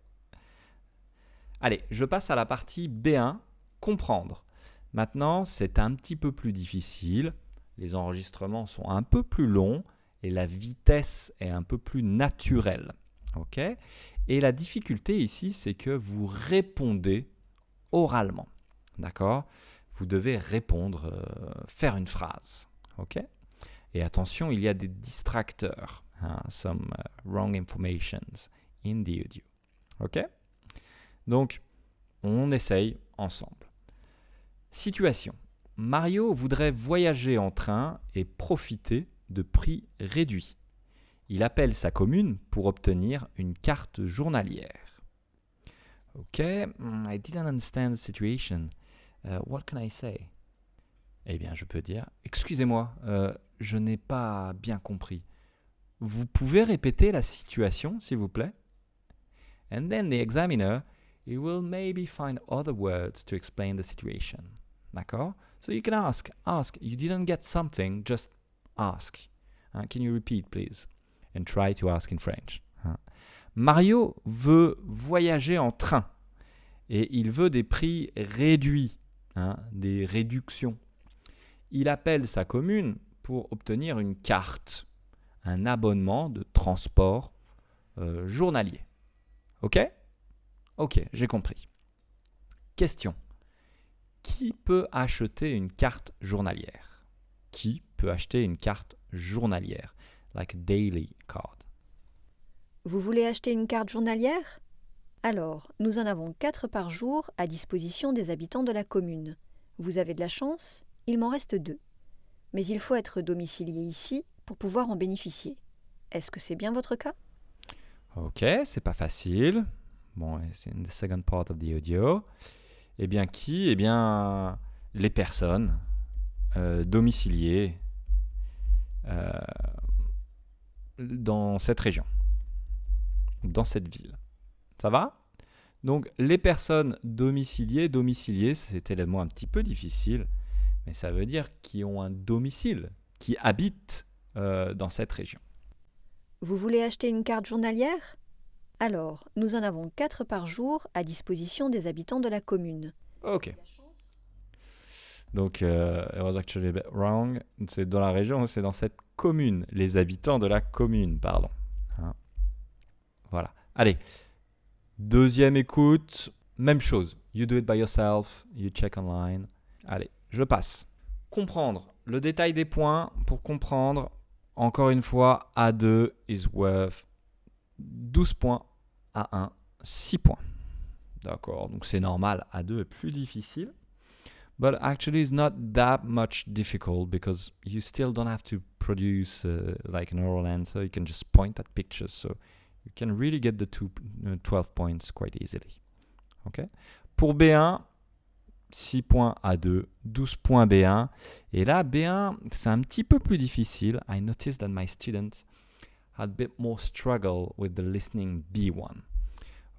Allez, je passe à la partie B1, comprendre. Maintenant, c'est un petit peu plus difficile. Les enregistrements sont un peu plus longs et la vitesse est un peu plus naturelle. Ok ? Et la difficulté ici, c'est que vous répondez oralement. D'accord ? Vous devez répondre, faire une phrase. Ok ? Et attention, il y a des distracteurs. Some wrong informations in the audio. Ok ? Donc, on essaye ensemble. Situation. Mario voudrait voyager en train et profiter de prix réduits. Il appelle sa commune pour obtenir une carte journalière. Ok, I didn't understand the situation. What can I say? Eh bien, je peux dire, excusez-moi, je n'ai pas bien compris. Vous pouvez répéter la situation, s'il vous plaît? And then the examiner, he will maybe find other words to explain the situation. D'accord? So you can ask, you didn't get something, just ask. Can you repeat, please? And try to ask in French. Mario veut voyager en train et il veut des prix réduits, des réductions. Il appelle sa commune pour obtenir une carte, un abonnement de transport journalier. Ok? Ok, j'ai compris. Question. Qui peut acheter une carte journalière? Qui peut acheter une carte journalière? Like a daily card. Vous voulez acheter une carte journalière? Alors, nous en avons 4 par jour à disposition des habitants de la commune. Vous avez de la chance, il m'en reste 2. Mais il faut être domicilié ici pour pouvoir en bénéficier. Est-ce que c'est bien votre cas? Ok, c'est pas facile. Bon, c'est in the second part of the audio. Eh bien, qui? Eh bien, les personnes domiciliées dans cette région, dans cette ville. Ça va? Donc, les personnes domiciliées, c'était le mot un petit peu difficile, mais ça veut dire qui ont un domicile, qui habitent dans cette région. Vous voulez acheter une carte journalière? Alors, nous en avons 4 par jour à disposition des habitants de la commune. Ok. Donc, it was actually a bit wrong. C'est dans la région, c'est dans cette commune. Les habitants de la commune, pardon. Voilà. Allez. Deuxième écoute. Même chose. You do it by yourself. You check online. Allez, je passe. Comprendre le détail des points pour comprendre. Encore une fois, A2 is worth 12 points, A1 6 points. D'accord, donc c'est normal, A2 est plus difficile. But actually it's not that much difficult because you still don't have to produce like an oral answer. You can just point at pictures. So you can really get the 12 points quite easily. Okay? Pour B1, 6 points A2, 12 points B1. Et là, B1, c'est un petit peu plus difficile. I noticed that my students had a bit more struggle with the listening B1.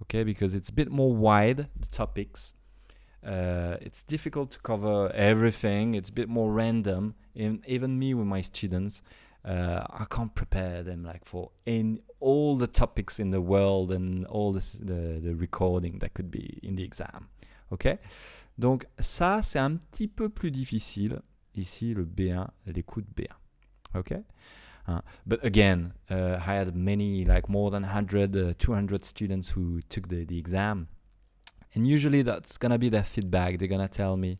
Okay, because it's a bit more wide, the topics. It's difficult to cover everything. It's a bit more random. Even me with my students, I can't prepare them like for all the topics in the world and all the recording that could be in the exam. Okay? Donc ça, c'est un petit peu plus difficile. Ici, le B1, l'écoute B1. Okay? But again, I had many, like more than 100, 200 students who took the exam. And usually that's going to be their feedback. They're going to tell me,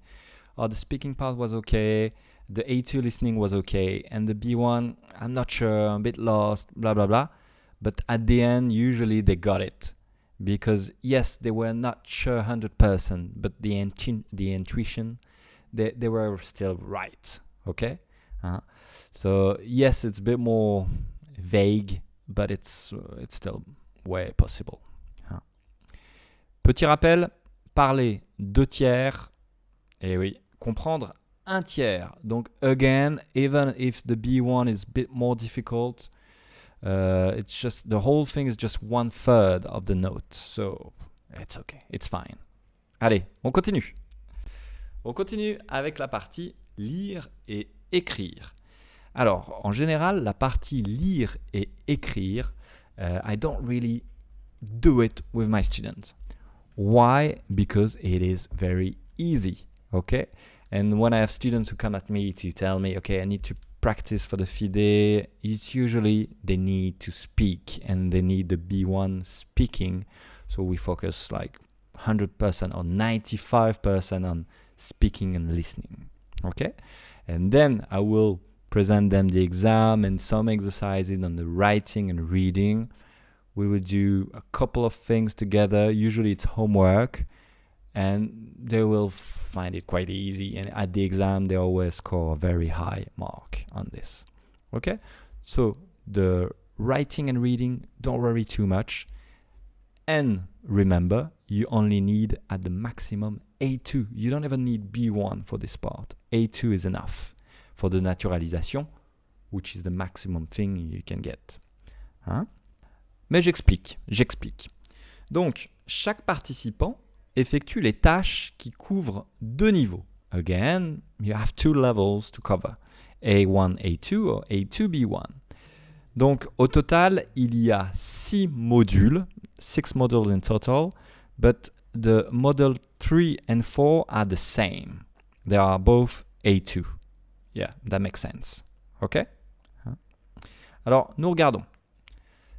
oh, the speaking part was okay, the A2 listening was okay, and the B1, I'm not sure, I'm a bit lost, blah, blah, blah. But at the end, usually they got it. Because yes, they were not sure 100%, but the intuition, they were still right, okay? So yes, it's a bit more vague, but it's still way possible. Petit rappel, parler 2 tiers, et oui, comprendre 1 tiers. Donc again, even if the B1 is a bit more difficult, it's just the whole thing is just 1/3 of the note. So it's okay, it's fine. Allez, on continue. On continue avec la partie lire et écrire. Alors, en général, la partie lire et écrire, I don't really do it with my students. Why? Because it is very easy, okay? And when I have students who come at me to tell me, okay, I need to practice for the FIDE, it's usually they need to speak and they need the B1 speaking. So we focus like 100% or 95% on speaking and listening, okay? And then I will present them the exam and some exercises on the writing and reading. We will do a couple of things together. Usually it's homework and they will find it quite easy. And at the exam, they always score a very high mark on this. Okay? So the writing and reading, don't worry too much. And remember, you only need at the maximum A2. You don't even need B1 for this part. A2 is enough for the naturalisation, which is the maximum thing you can get. Hein? Mais j'explique. Donc, chaque participant effectue les tâches qui couvrent 2 niveaux. Again, you have 2 levels to cover. A1, A2 or A2, B1. Donc, au total, il y a 6 modules, 6 modules in total, but the model 3 and 4 are the same. They are both A2. Yeah, that makes sense. OK? Alors, nous regardons.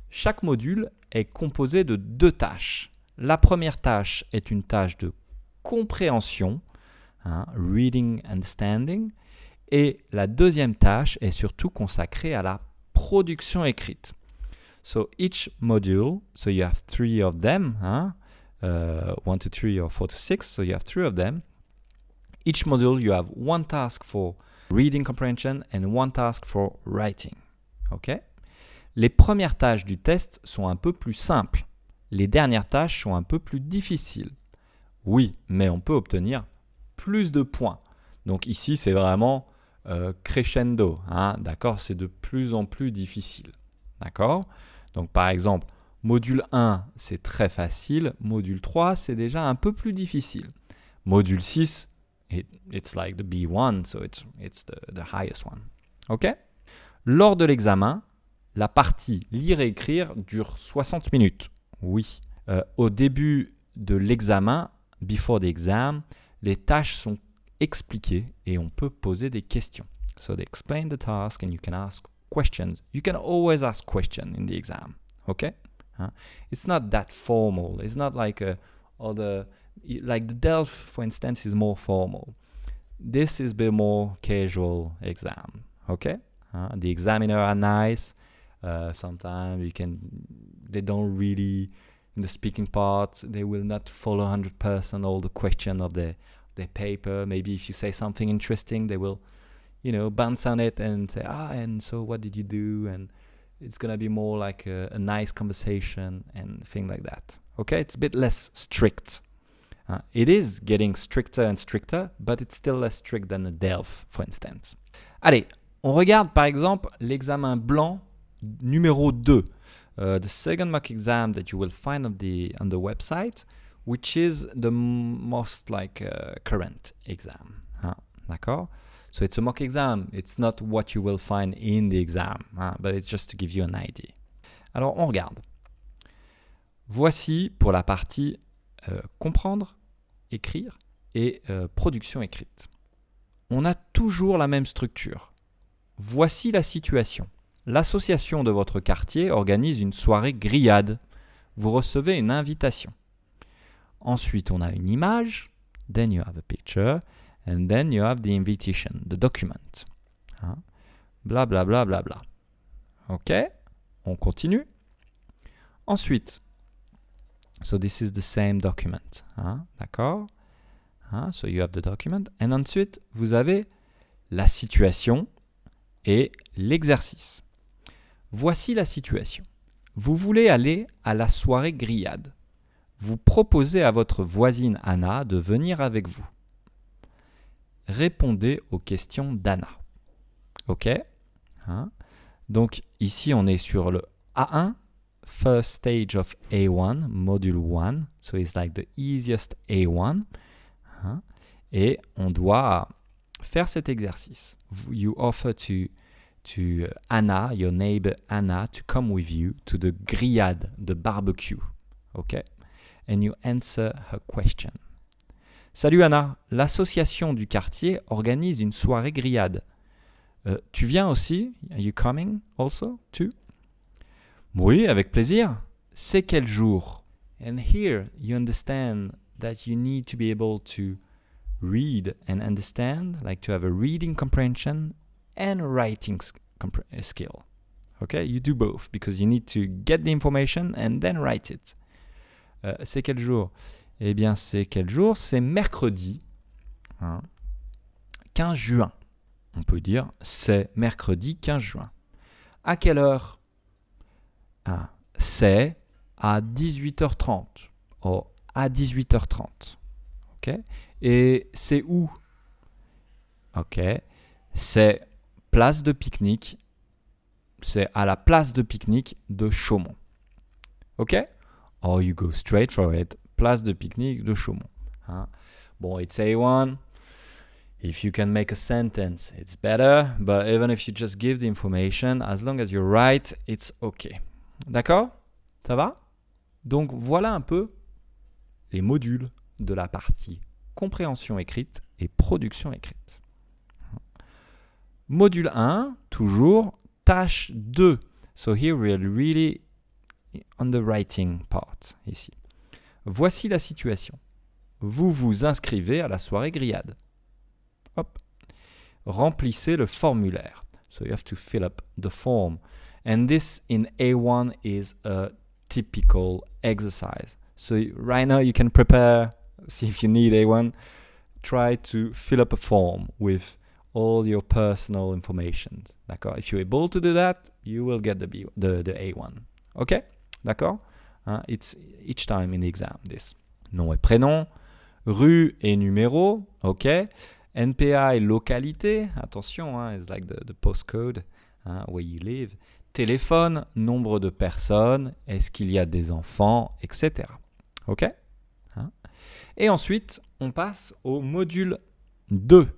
Chaque module est composé de 2 tâches. La première tâche est une tâche de compréhension, reading, understanding, et la deuxième tâche est surtout consacrée à la production écrite. So each module, so you have 3 of them, 1 to 3 or 4 to 6, so you have 3 of them. Each module you have 1 task for reading comprehension and 1 task for writing. Okay? Les premières tâches du test sont un peu plus simples. Les dernières tâches sont un peu plus difficiles. Oui, mais on peut obtenir plus de points. Donc ici, c'est vraiment crescendo. D'accord? C'est de plus en plus difficile. D'accord? Donc par exemple, module 1, c'est très facile. Module 3, c'est déjà un peu plus difficile. Module 6, it's like the B1, so it's the highest one. OK? Lors de l'examen, la partie lire et écrire dure 60 minutes. Oui. Au début de l'examen, before the exam, les tâches sont expliquées et on peut poser des questions. So they explain the task and you can ask questions. You can always ask questions in the exam. Okay? It's not that formal. It's not like like the DELF, for instance, is more formal. this is a bit more casual exam, okay? The examiner are nice. Sometimes they don't really, in the speaking part, they will not follow 100% all the question of their paper. Maybe if you say something interesting, they will, bounce on it and say, and so what did you do? And it's going to be more like a nice conversation and things like that. Okay, it's a bit less strict. It is getting stricter and stricter, but it's still less strict than a DELF, for instance. Allez, on regarde par exemple l'examen blanc numéro 2. The second mock exam that you will find on the website, which is the most current exam. D'accord? So it's a mock exam. It's not what you will find in the exam, but it's just to give you an idea. Alors, on regarde. Voici pour la partie comprendre, écrire et production écrite. On a toujours la même structure. Voici la situation. L'association de votre quartier organise une soirée grillade. Vous recevez une invitation. Ensuite, on a une image. Then you have a picture. And then you have the invitation, the document. Bla bla bla bla bla. OK, on continue. Ensuite, so this is the same document. D'accord? So you have the document. And ensuite, vous avez la situation et l'exercice. Voici la situation. Vous voulez aller à la soirée grillade. Vous proposez à votre voisine Anna de venir avec vous. Répondez aux questions d'Anna. OK? Donc ici, on est sur le A1, first stage of A1, module 1. So it's like the easiest A1. Et on doit faire cet exercice. You offer to Anna, your neighbor Anna, to come with you to the grillade, the barbecue. OK? And you answer her question. Salut Anna, l'association du quartier organise une soirée grillade. Tu viens aussi? Are you coming also too? Oui, avec plaisir. C'est quel jour? And here you understand that you need to be able to read and understand, like to have a reading comprehension and a writing skill. Okay, you do both because you need to get the information and then write it. C'est quel jour? Eh bien, c'est quel jour? C'est mercredi 15 juin. On peut dire c'est mercredi 15 juin. À quelle heure? C'est à 18h30. Oh, à 18h30. OK? Et c'est où? OK. C'est place de pique-nique. C'est à la place de pique-nique de Chaumont. OK? Or you go straight for it. Place de pique-nique de Chaumont. Bon, it's A1. If you can make a sentence, it's better. But even if you just give the information, as long as you're right, it's okay. D'accord? Ça va? Donc, voilà un peu les modules de la partie compréhension écrite et production écrite. Module 1, toujours, tâche 2. So here we are really on the writing part, ici. Voici la situation. Vous vous inscrivez à la soirée grillade. Hop. Remplissez le formulaire. So you have to fill up the form. And this in A1 is a typical exercise. So right now you can prepare, see if you need A1, try to fill up a form with all your personal information. D'accord? If you're able to do that, you will get the A1. OK? D'accord? It's each time in the exam, this. Nom et prénom, rue et numéro, OK. NPA et localité, attention, it's like the postcode where you live. Téléphone, nombre de personnes, est-ce qu'il y a des enfants, etc. OK. Et ensuite, on passe au module 2.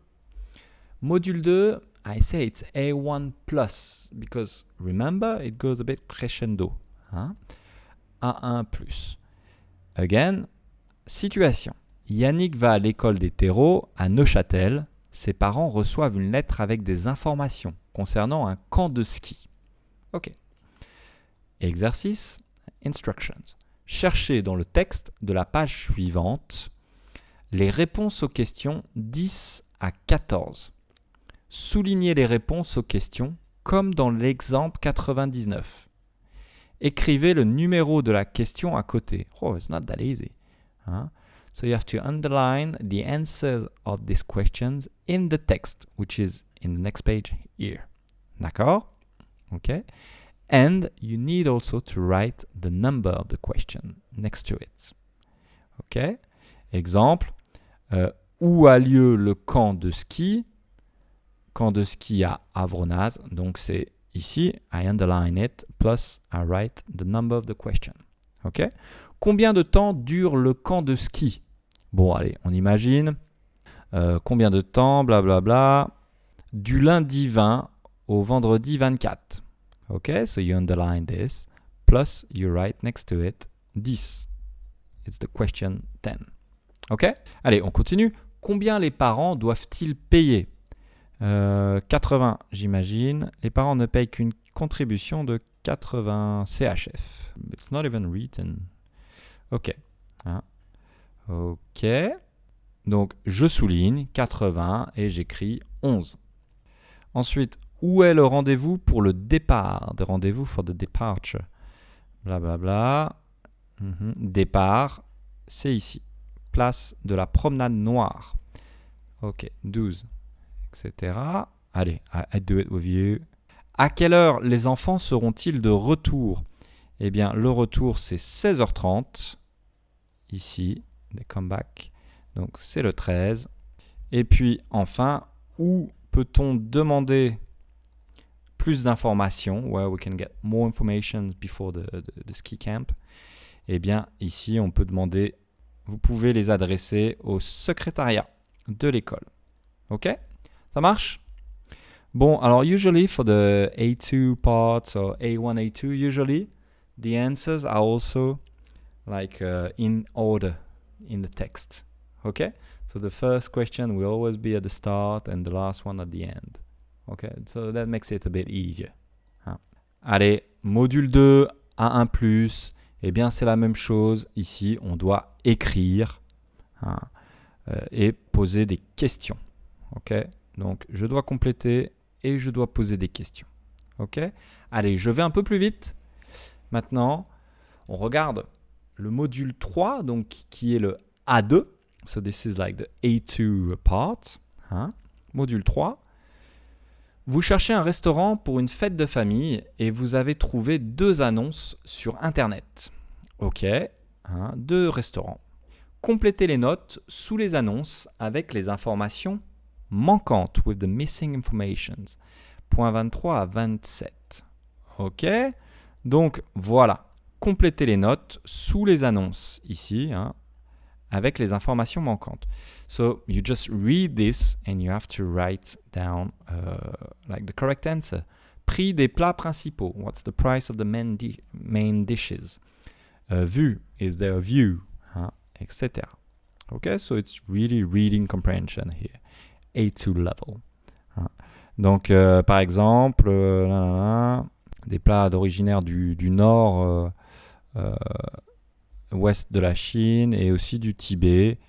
Module 2, I say it's A1+, because remember, it goes a bit crescendo. A1+. Again, situation. Yannick va à l'école des terreaux à Neuchâtel. Ses parents reçoivent une lettre avec des informations concernant un camp de ski. OK. Exercice, instructions. Cherchez dans le texte de la page suivante les réponses aux questions 10 à 14. Soulignez les réponses aux questions comme dans l'exemple 99. Écrivez le numéro de la question à côté. Oh, it's not that easy. Hein? So you have to underline the answers of these questions in the text, which is in the next page here. D'accord? Okay. And you need also to write the number of the question next to it. Ok. Exemple, où a lieu le camp de ski? Camp de ski à Avronaz. Donc c'est ici, I underline it, plus I write the number of the question. Ok. Combien de temps dure le camp de ski? Bon, allez, on imagine. Combien de temps, blablabla. Du lundi 20 au vendredi 24. Ok, so you underline this, plus you write next to it 10. It's the question 10. Ok, allez, on continue. Combien les parents doivent-ils payer? 80, j'imagine. Les parents ne payent qu'une contribution de 80 CHF. It's not even written. Ok. Hein. Ok. Donc, je souligne 80 et j'écris 11. Ensuite, où est le rendez-vous pour le départ? The rendez-vous for the departure. Blablabla. Départ, c'est ici. Place de la promenade noire. Ok, 12, etc. Allez, I do it with you. À quelle heure les enfants seront-ils de retour? Eh bien, le retour, c'est 16h30. Ici, they come back. Donc, c'est le 13. Et puis, enfin, où peut-on demander plus d'informations, where we can get more information before the ski camp? Eh bien, ici, on peut demander, vous pouvez les adresser au secrétariat de l'école. Ok? Ça marche? Bon, alors, usually for the A2 parts or A1, A2, usually, the answers are also like in order in the text. Okay? So the first question will always be at the start and the last one at the end. Okay? So that makes it a bit easier. Hein? Allez, module 2, A1+, eh bien c'est la même chose. Ici, on doit écrire et poser des questions. Ok? Donc, je dois compléter et je dois poser des questions. Ok? Allez, je vais un peu plus vite. Maintenant, on regarde le module 3, donc qui est le A2. So this is like the A2 part. Hein? Module 3. Vous cherchez un restaurant pour une fête de famille et vous avez trouvé 2 annonces sur Internet. Ok, hein, 2 restaurants. Complétez les notes sous les annonces avec les informations manquantes, with the missing informations. Point 23 à 27. Ok, donc voilà. Complétez les notes sous les annonces ici, hein, avec les informations manquantes. So you just read this and you have to write down like the correct answer. Prix des plats principaux. What's the price of the main dishes? Vue. Is there a view? Hein, etc. Okay, so it's really reading comprehension here. A2 level. Hein. Donc, par exemple, des plats d'originaire du nord, ouest de la Chine et aussi du Tibet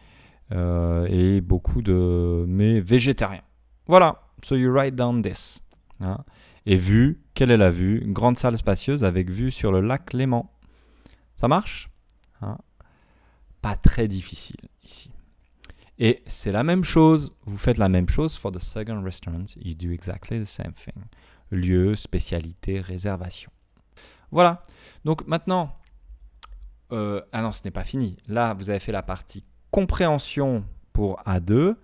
et beaucoup de mets végétariens. Voilà, so you write down this. Hein. Et vue, quelle est la vue? Une grande salle spacieuse avec vue sur le lac Léman. Ça marche? Hein. Pas très difficile ici. Et c'est la même chose, vous faites la même chose for the second restaurant, you do exactly the same thing. Lieu, spécialité, réservation. Voilà, donc maintenant, ah non, ce n'est pas fini. Là, vous avez fait la partie compréhension pour A2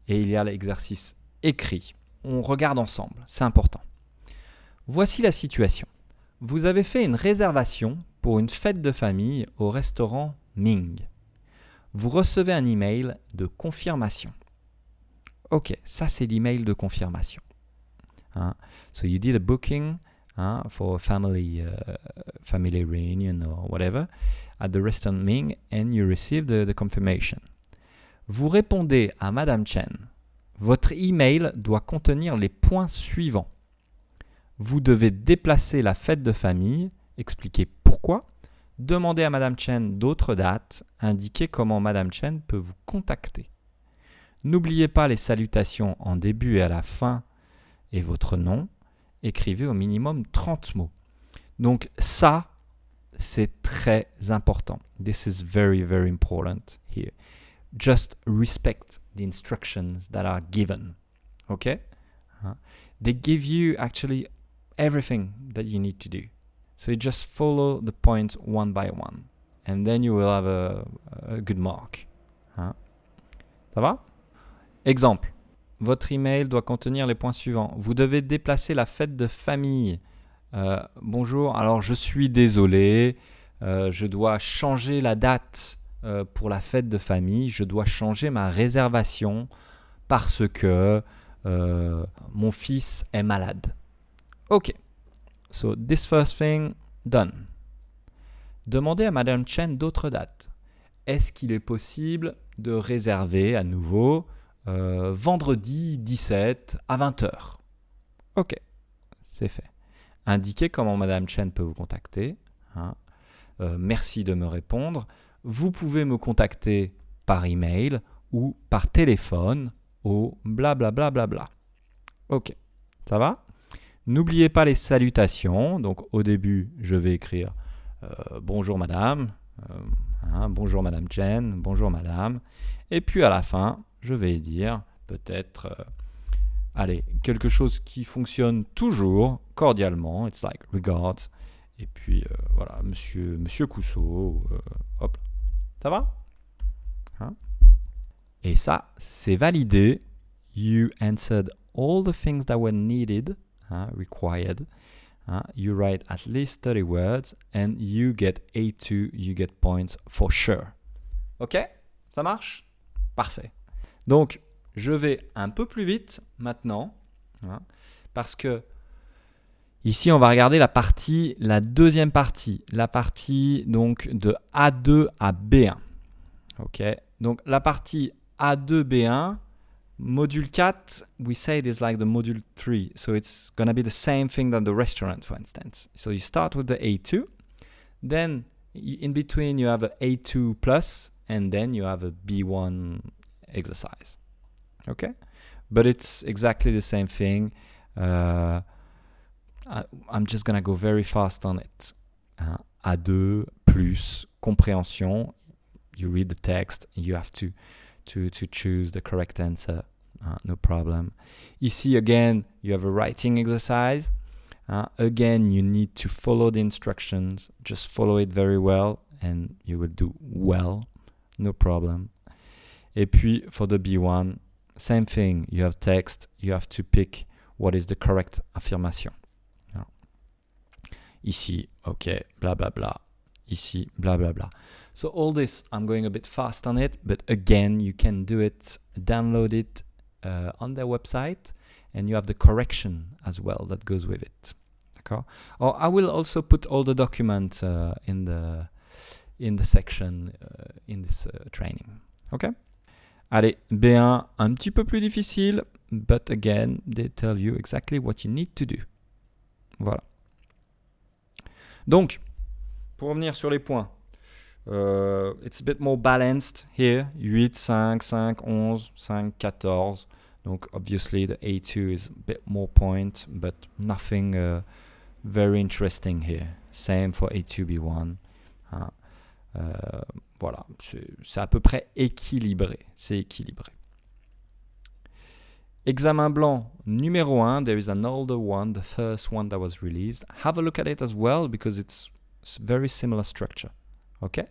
et il y a l'exercice écrit. On regarde ensemble, c'est important. Voici la situation. Vous avez fait une réservation pour une fête de famille au restaurant Ming. Vous recevez un email de confirmation. Ok, ça c'est l'email de confirmation. Hein? So you did a booking for a family reunion or whatever at the restaurant Ming and you received the confirmation. Vous répondez à Madame Chen. Votre email doit contenir les points suivants. Vous devez déplacer la fête de famille, expliquer pourquoi, demander à Madame Chen d'autres dates, indiquer comment Madame Chen peut vous contacter. N'oubliez pas les salutations en début et à la fin et votre nom. Écrivez au minimum 30 mots. Donc ça, c'est très important. This is very, very important here. Just respect the instructions that are given. Okay? They give you actually everything that you need to do. So you just follow the points one by one. And then you will have a good mark. Ça va? Exemple. Votre email doit contenir les points suivants. Vous devez déplacer la fête de famille. Bonjour, alors je suis désolé. Je dois changer la date pour la fête de famille. Je dois changer ma réservation parce que mon fils est malade. Ok. So this first thing, done. Demandez à Madame Chen d'autres dates. Est-ce qu'il est possible de réserver à nouveau vendredi 17 à 20h? Ok, c'est fait. Indiquez comment Madame Chen peut vous contacter. Merci de me répondre. Vous pouvez me contacter par email ou par téléphone au blablabla. Bla bla bla. Ok, ça va? N'oubliez pas les salutations. Donc au début, je vais écrire bonjour madame, bonjour madame Chen, bonjour madame. Et puis à la fin, je vais dire peut-être, quelque chose qui fonctionne toujours cordialement. It's like regards. Et puis voilà, monsieur Cousseau. Hop, ça va? Et ça, c'est validé. You answered all the things that were needed, required. You write at least 30 words and you get A2, you get points for sure. Ok? Ça marche? Parfait. Donc, je vais un peu plus vite maintenant, parce que ici, on va regarder la deuxième partie, la partie donc de A2 à B1. Ok? Donc, la partie A2, B1, Module 4, we say it is like the Module 3. So it's going to be the same thing than the restaurant, for instance. So you start with the A2. Then in between you have a A2 plus. And then you have a B1 exercise. Okay? But it's exactly the same thing. I'm just going to go very fast on it. A2 plus compréhension. You read the text. You have to choose the correct answer. No problem. Ici, again, you have a writing exercise. Again, you need to follow the instructions. Just follow it very well and you will do well. No problem. Et puis, for the B1, same thing. You have text. You have to pick what is the correct affirmation. Ici, okay, blah, blah, blah. Ici, blah, blah, blah. So all this, I'm going a bit fast on it, but again, you can do it, download it on their website, and you have the correction as well that goes with it. D'accord? Or I will also put all the documents in the section in this training. Okay? Allez, B1, un petit peu plus difficile, but again, they tell you exactly what you need to do. Voilà. Donc, pour revenir sur les points, it's a bit more balanced here. 8, 5, 5, 11, 5, 14. Donc, obviously, the A2 is a bit more point, but nothing very interesting here. Same for A2, B1. Voilà, c'est à peu près équilibré. C'est équilibré. Examen blanc numéro 1. There is an older one, the first one that was released. Have a look at it as well because it's very similar structure. Okay?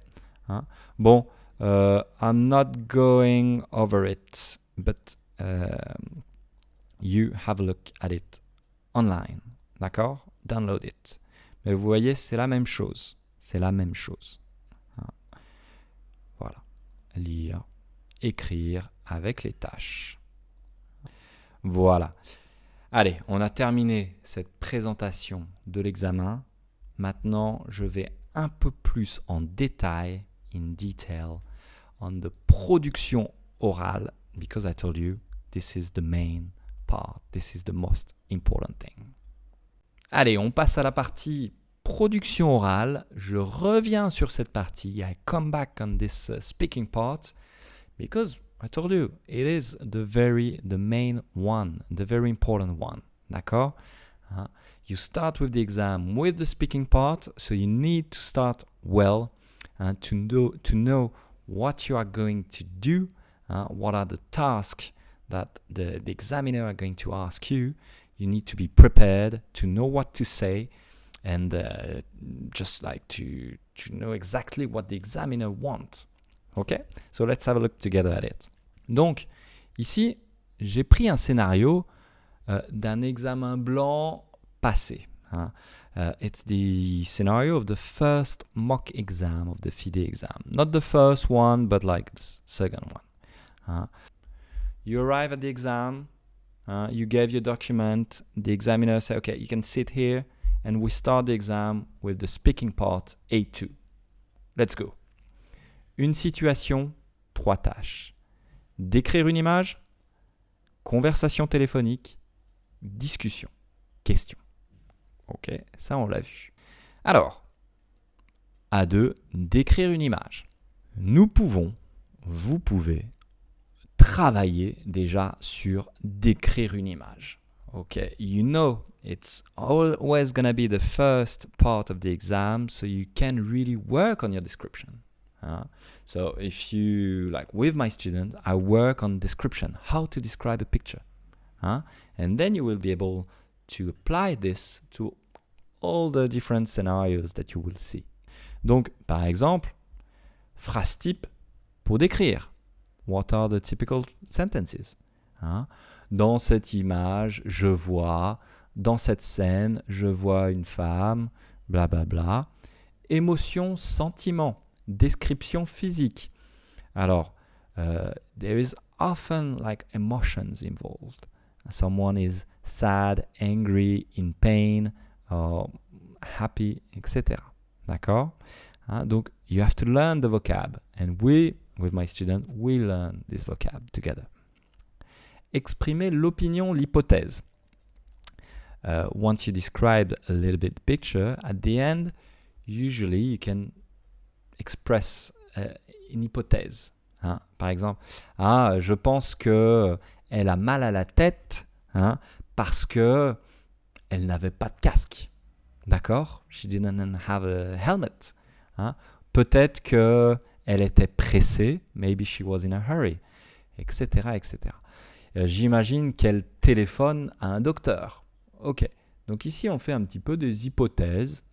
Bon, I'm not going over it, but you have a look at it online. D'accord? Download it. Mais vous voyez, c'est la même chose. C'est la même chose. Voilà. Lire, écrire avec les tâches. Voilà. Allez, on a terminé cette présentation de l'examen. Maintenant, je vais un peu plus en détail, in detail, on the production orale, because I told you, this is the main part, this is the most important thing. Allez, on passe à la partie production orale. Je reviens sur cette partie. I come back on this speaking part, because I told you, it is the main one, the very important one. D'accord? You start with the exam with the speaking part, so you need to start well to know what you are going to do, what are the tasks that the examiner are going to ask you. You need to be prepared to know what to say and just like to know exactly what the examiner wants. Okay? So let's have a look together at it. Donc, ici, j'ai pris un scénario d'un examen blanc passé. It's the scenario of the first mock exam of the FIDE exam. Not the first one, but like the second one. You arrive at the exam, you gave your document, the examiner said, okay, you can sit here, and we start the exam with the speaking part A2. Let's go. Une situation, 3 tâches. Décrire une image, conversation téléphonique, discussion, question. Ok, ça on l'a vu. Alors, A2, décrire une image. Nous pouvons, vous pouvez, travailler déjà sur décrire une image. Ok, you know it's always going to be the first part of the exam, so you can really work on your description. So if you, like with my student, I work on description, how to describe a picture. And then you will be able to apply this to all the different scenarios that you will see. Donc, par exemple, phrase type pour décrire. What are the typical sentences? Dans cette image, je vois, dans cette scène, je vois une femme, bla bla bla. Émotion, sentiment, description physique. Alors, there is often like emotions involved. Someone is sad, angry, in pain, or happy, etc. D'accord? Donc, you have to learn the vocab. And we, with my student, we learn this vocab together. Exprimer l'opinion, l'hypothèse. Once you describe a little bit the picture, at the end, usually you can express une hypothèse. Par exemple, je pense que elle a mal à la tête parce que elle n'avait pas de casque. D'accord? She didn't have a helmet. Peut-être que elle était pressée. Maybe she was in a hurry. Etc. etc. J'imagine qu'elle téléphone à un docteur. Ok. Donc ici, on fait un petit peu des hypothèses.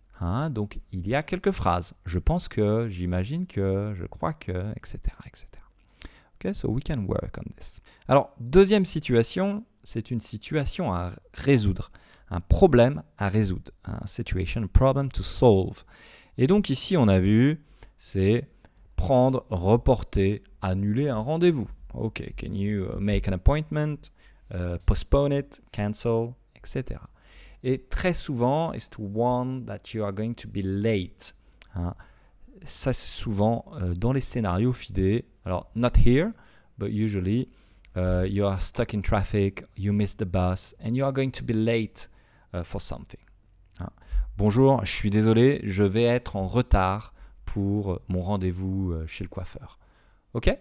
Donc il y a quelques phrases. Je pense que, j'imagine que, je crois que, etc. etc. Okay, so we can work on this. Alors, deuxième situation, c'est une situation à résoudre, un problème à résoudre, un situation, problem to solve. Et donc ici, on a vu, c'est prendre, reporter, annuler un rendez-vous. Ok, can you make an appointment, postpone it, cancel, etc. Et très souvent, is to warn that you are going to be late. Ça, c'est souvent dans les scénarios FIDE. Alors, not here, but usually you are stuck in traffic, you miss the bus, and you are going to be late for something. Bonjour, je suis désolé, je vais être en retard pour mon rendez-vous chez le coiffeur. Ok?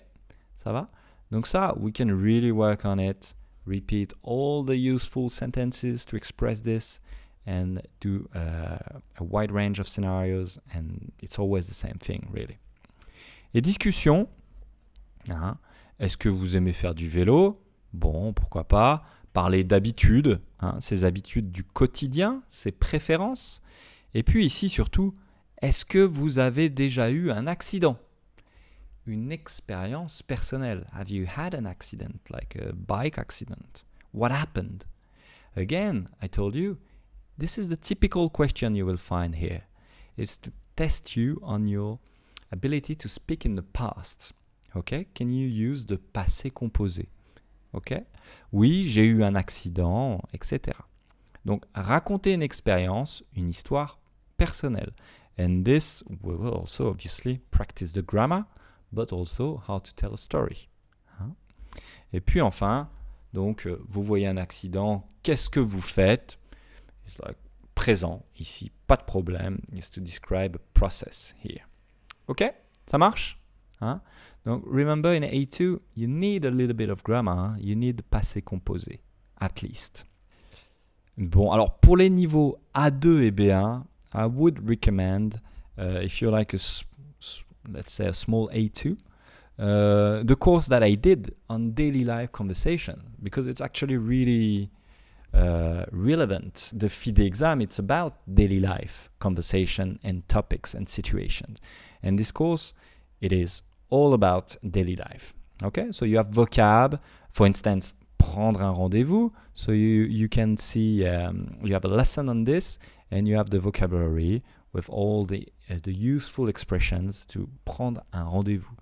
Ça va? Donc ça, we can really work on it. Repeat all the useful sentences to express this and do a wide range of scenarios, and it's always the same thing, really. Et discussion. Est-ce que vous aimez faire du vélo? Bon, pourquoi pas. Parler d'habitudes, ses habitudes du quotidien, ses préférences. Et puis ici, surtout, est-ce que vous avez déjà eu un accident? Une expérience personnelle. Have you had an accident, like a bike accident? What happened? Again, I told you, this is the typical question you will find here. It's to test you on your ability to speak in the past. Okay? Can you use the passé composé? Okay? Oui, j'ai eu un accident, etc. Donc, raconter une expérience, une histoire personnelle. And this, we will also obviously practice the grammar, but also how to tell a story. Et puis enfin, donc, vous voyez un accident, qu'est-ce que vous faites? It's like présent, ici, pas de problème. It's to describe a process here. Ok? Ça marche? Hein? Donc, remember in A2, you need a little bit of grammar. Hein? You need passé composé, at least. Bon, alors pour les niveaux A2 et B1, I would recommend, if you're like let's say a small A2, the course that I did on daily life conversation, because it's actually really relevant. The FIDE exam, it's about daily life conversation and topics and situations. And this course, it is all about daily life. Okay, so you have vocab, for instance, prendre un rendez-vous. So you can see you have a lesson on this, and you have the vocabulary with all the useful expressions to prendre un rendez-vous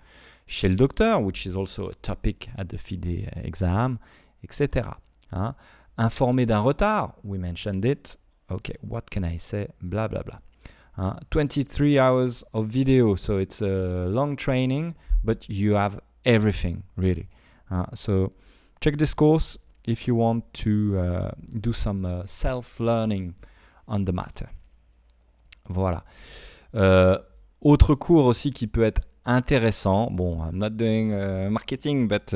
chez le docteur, which is also a topic at the FIDE exam, etc. Hein? Informer d'un retard, we mentioned it. Okay, what can I say? Blah, blah, blah. 23 hours of video, so it's a long training, but you have everything, really. So check this course if you want to do some self-learning on the matter. Voilà. Autre cours aussi qui peut être intéressant. Bon, I'm not doing marketing, but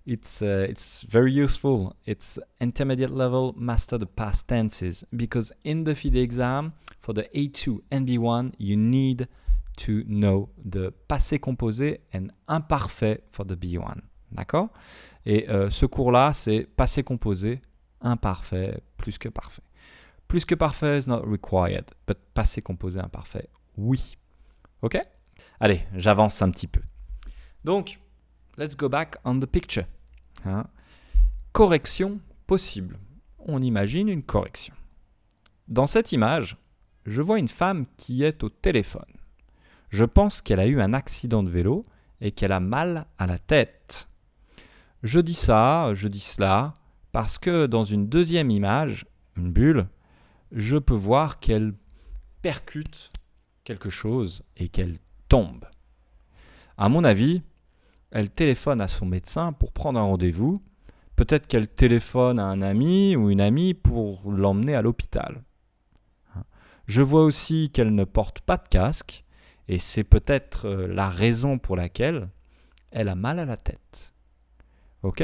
it's very useful. It's intermediate level, master the past tenses. Because in the FIDE exam, for the A2 and B1, you need to know the passé composé and imparfait for the B1. D'accord? Et ce cours-là, c'est passé composé, imparfait, plus que parfait. Plus que parfait is not required, but passé composé, imparfait, oui. Ok? Allez, j'avance un petit peu. Donc, let's go back on the picture. Hein? Correction possible. On imagine une correction. Dans cette image, je vois une femme qui est au téléphone. Je pense qu'elle a eu un accident de vélo et qu'elle a mal à la tête. Je dis ça, je dis cela, parce que dans une deuxième image, une bulle, je peux voir qu'elle percute quelque chose et qu'elle tombe. À mon avis, elle téléphone à son médecin pour prendre un rendez-vous. Peut-être qu'elle téléphone à un ami ou une amie pour l'emmener à l'hôpital. Je vois aussi qu'elle ne porte pas de casque et c'est peut-être la raison pour laquelle elle a mal à la tête. Ok ?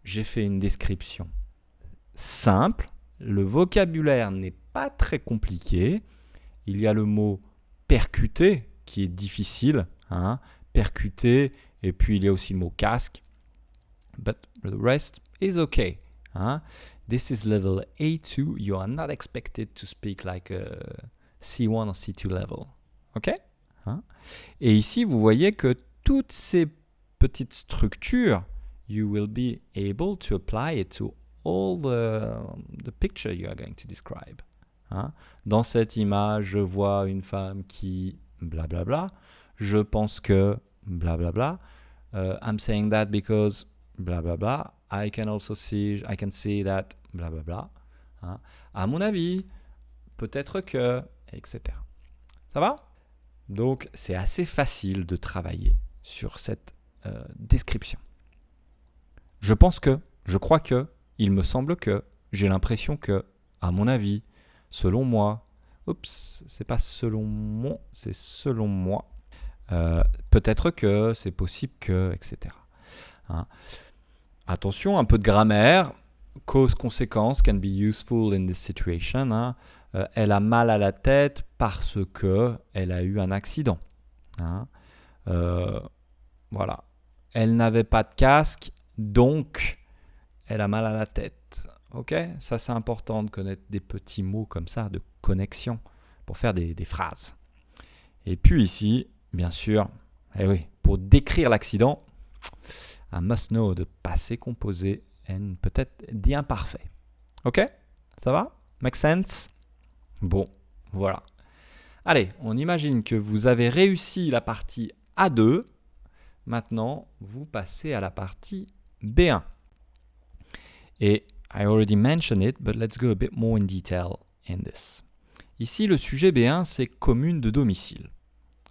J'ai fait une description simple. Le vocabulaire n'est pas très compliqué. Il y a le mot percuter qui est difficile. Percuter. Et puis il y a aussi le mot casque. But the rest is okay. This is level A2. You are not expected to speak like a C1 or C2 level. Ok? Et ici, vous voyez que toutes ces petites structures, you will be able to apply it to all the picture you are going to describe. Dans cette image, je vois une femme qui blablabla. Je pense que blablabla. I'm saying that because blablabla. I can see that blablabla. À mon avis, peut-être que, etc. Ça va? Donc, c'est assez facile de travailler sur cette description. Je crois que, il me semble que, j'ai l'impression que, à mon avis, selon moi, c'est pas selon moi, c'est selon moi, peut-être que, c'est possible que, etc. Attention, un peu de grammaire, cause-conséquence can be useful in this situation. Elle a mal à la tête parce que elle a eu un accident. Voilà. Elle n'avait pas de casque, donc elle a mal à la tête. Ok ? Ça, c'est important de connaître des petits mots comme ça, de connexion, pour faire des phrases. Et puis ici, bien sûr, pour décrire l'accident, I must know de passé composé and peut-être d'imparfait. Ok ? Ça va ? Make sense ? Bon, voilà. Allez, on imagine que vous avez réussi la partie A2. Maintenant, vous passez à la partie B1. Et I already mentioned it, but let's go a bit more in detail in this. Ici, le sujet B1, c'est commune de domicile.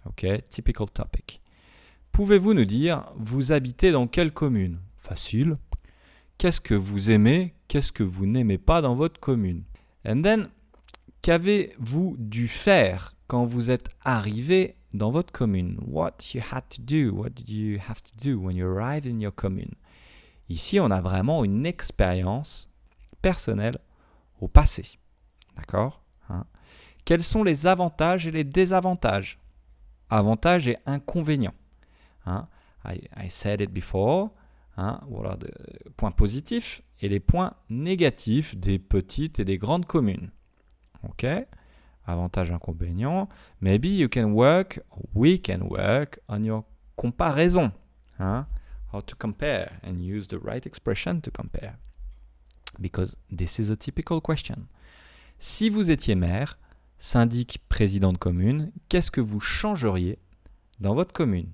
Ok, typical topic. Pouvez-vous nous dire, vous habitez dans quelle commune ? Facile. Qu'est-ce que vous aimez ? Qu'est-ce que vous n'aimez pas dans votre commune ? And then, qu'avez-vous dû faire quand vous êtes arrivé dans votre commune. What you had to do, what did you have to do when you arrived in your commune. Ici, on a vraiment une expérience personnelle au passé. D'accord, hein? Quels sont les avantages et les désavantages? Avantages et inconvénients. Hein? I said it before. Hein? Voilà, des points positifs et les points négatifs des petites et des grandes communes. Ok? Avantages, inconvénients. Maybe you can work, we can work on your comparaison. Hein? How to compare and use the right expression to compare. Because this is a typical question. Si vous étiez maire, syndic, président de commune, qu'est-ce que vous changeriez dans votre commune?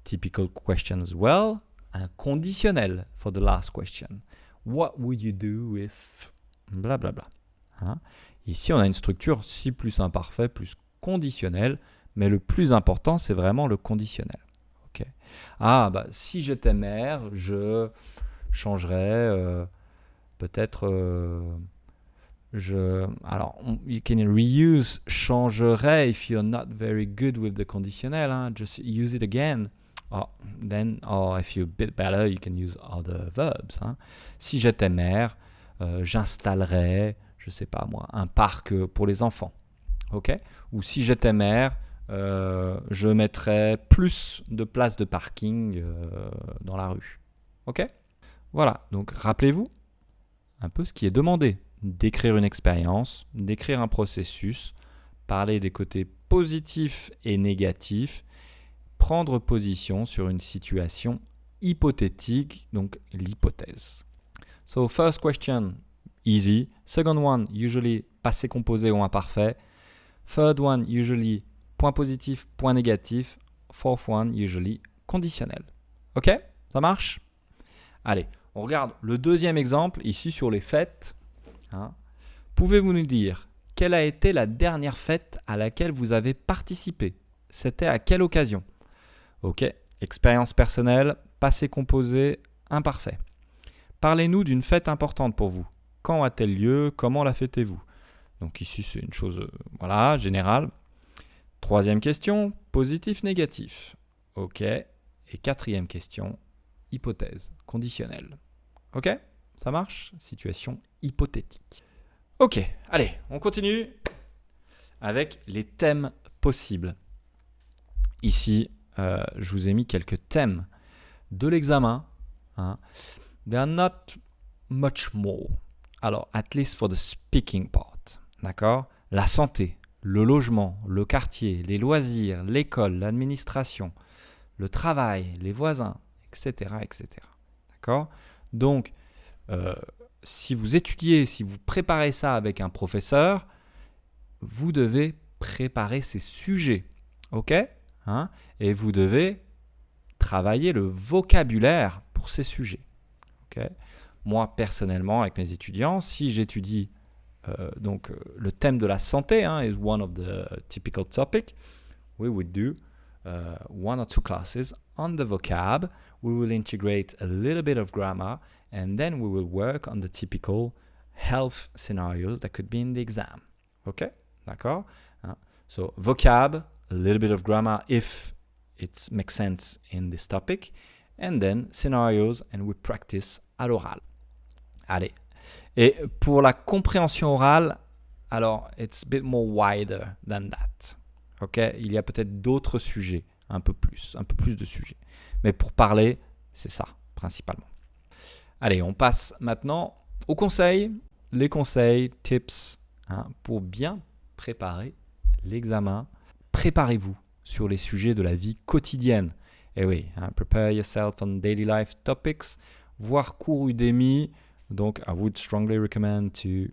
Typical question as well. Un conditionnel for the last question. What would you do if... blablabla. Hein? Ici, on a une structure si plus imparfait, plus conditionnelle, mais le plus important, c'est vraiment le conditionnel. Okay. Si j'étais maire, je changerais peut-être... you can reuse changerait if you're not very good with the conditionnel. Hein? Just use it again. Or if you're a bit better, you can use other verbs. Hein? Si j'étais maire, j'installerais, je sais pas moi, un parc pour les enfants. Ok? Ou si j'étais maire, je mettrais plus de places de parking dans la rue. Ok? Voilà. Donc rappelez-vous un peu ce qui est demandé. Décrire une expérience, décrire un processus, parler des côtés positifs et négatifs, prendre position sur une situation hypothétique, donc l'hypothèse. So first question, easy. Second one, usually passé composé ou imparfait. Third one, usually point positif, point négatif. Fourth one, usually conditionnel. Ok? Ça marche? Allez, on regarde le deuxième exemple, ici sur les fêtes. Hein? Pouvez-vous nous dire quelle a été la dernière fête à laquelle vous avez participé? C'était à quelle occasion? Ok, expérience personnelle, passé composé, imparfait. Parlez-nous d'une fête importante pour vous. Quand a-t-elle lieu? Comment la fêtez-vous? Donc ici, c'est une chose générale. Troisième question, positif, négatif. Ok, et quatrième question, hypothèse, conditionnelle. Ok, ça marche? Situation hypothétique. Ok, allez, on continue avec les thèmes possibles. Ici, je vous ai mis quelques thèmes de l'examen. Hein. They are not much more. Alors, at least for the speaking part. D'accord? La santé, le logement, le quartier, les loisirs, l'école, l'administration, le travail, les voisins, etc. etc. D'accord? Donc, si vous étudiez, si vous préparez ça avec un professeur, vous devez préparer ces sujets. Ok? Hein? Et vous devez travailler le vocabulaire pour ces sujets. Okay? Moi, personnellement, avec mes étudiants, si j'étudie le thème de la santé, is one of the typical topic, we would do one or two classes on the vocab. We will integrate a little bit of grammar, and then we will work on the typical health scenarios that could be in the exam. Okay? D'accord? So, vocab, a little bit of grammar if it makes sense in this topic, and then scenarios, and we practice à l'oral. Allez. Et pour la compréhension orale, alors, it's a bit more wider than that. Ok? Il y a peut-être d'autres sujets, un peu plus de sujets. Mais pour parler, c'est ça, principalement. Allez, on passe maintenant aux conseils. Les conseils, tips, pour bien préparer l'examen. Préparez-vous sur les sujets de la vie quotidienne. Et oui, prepare yourself on daily life topics. Voir cours Udemy. Donc, I would strongly recommend to,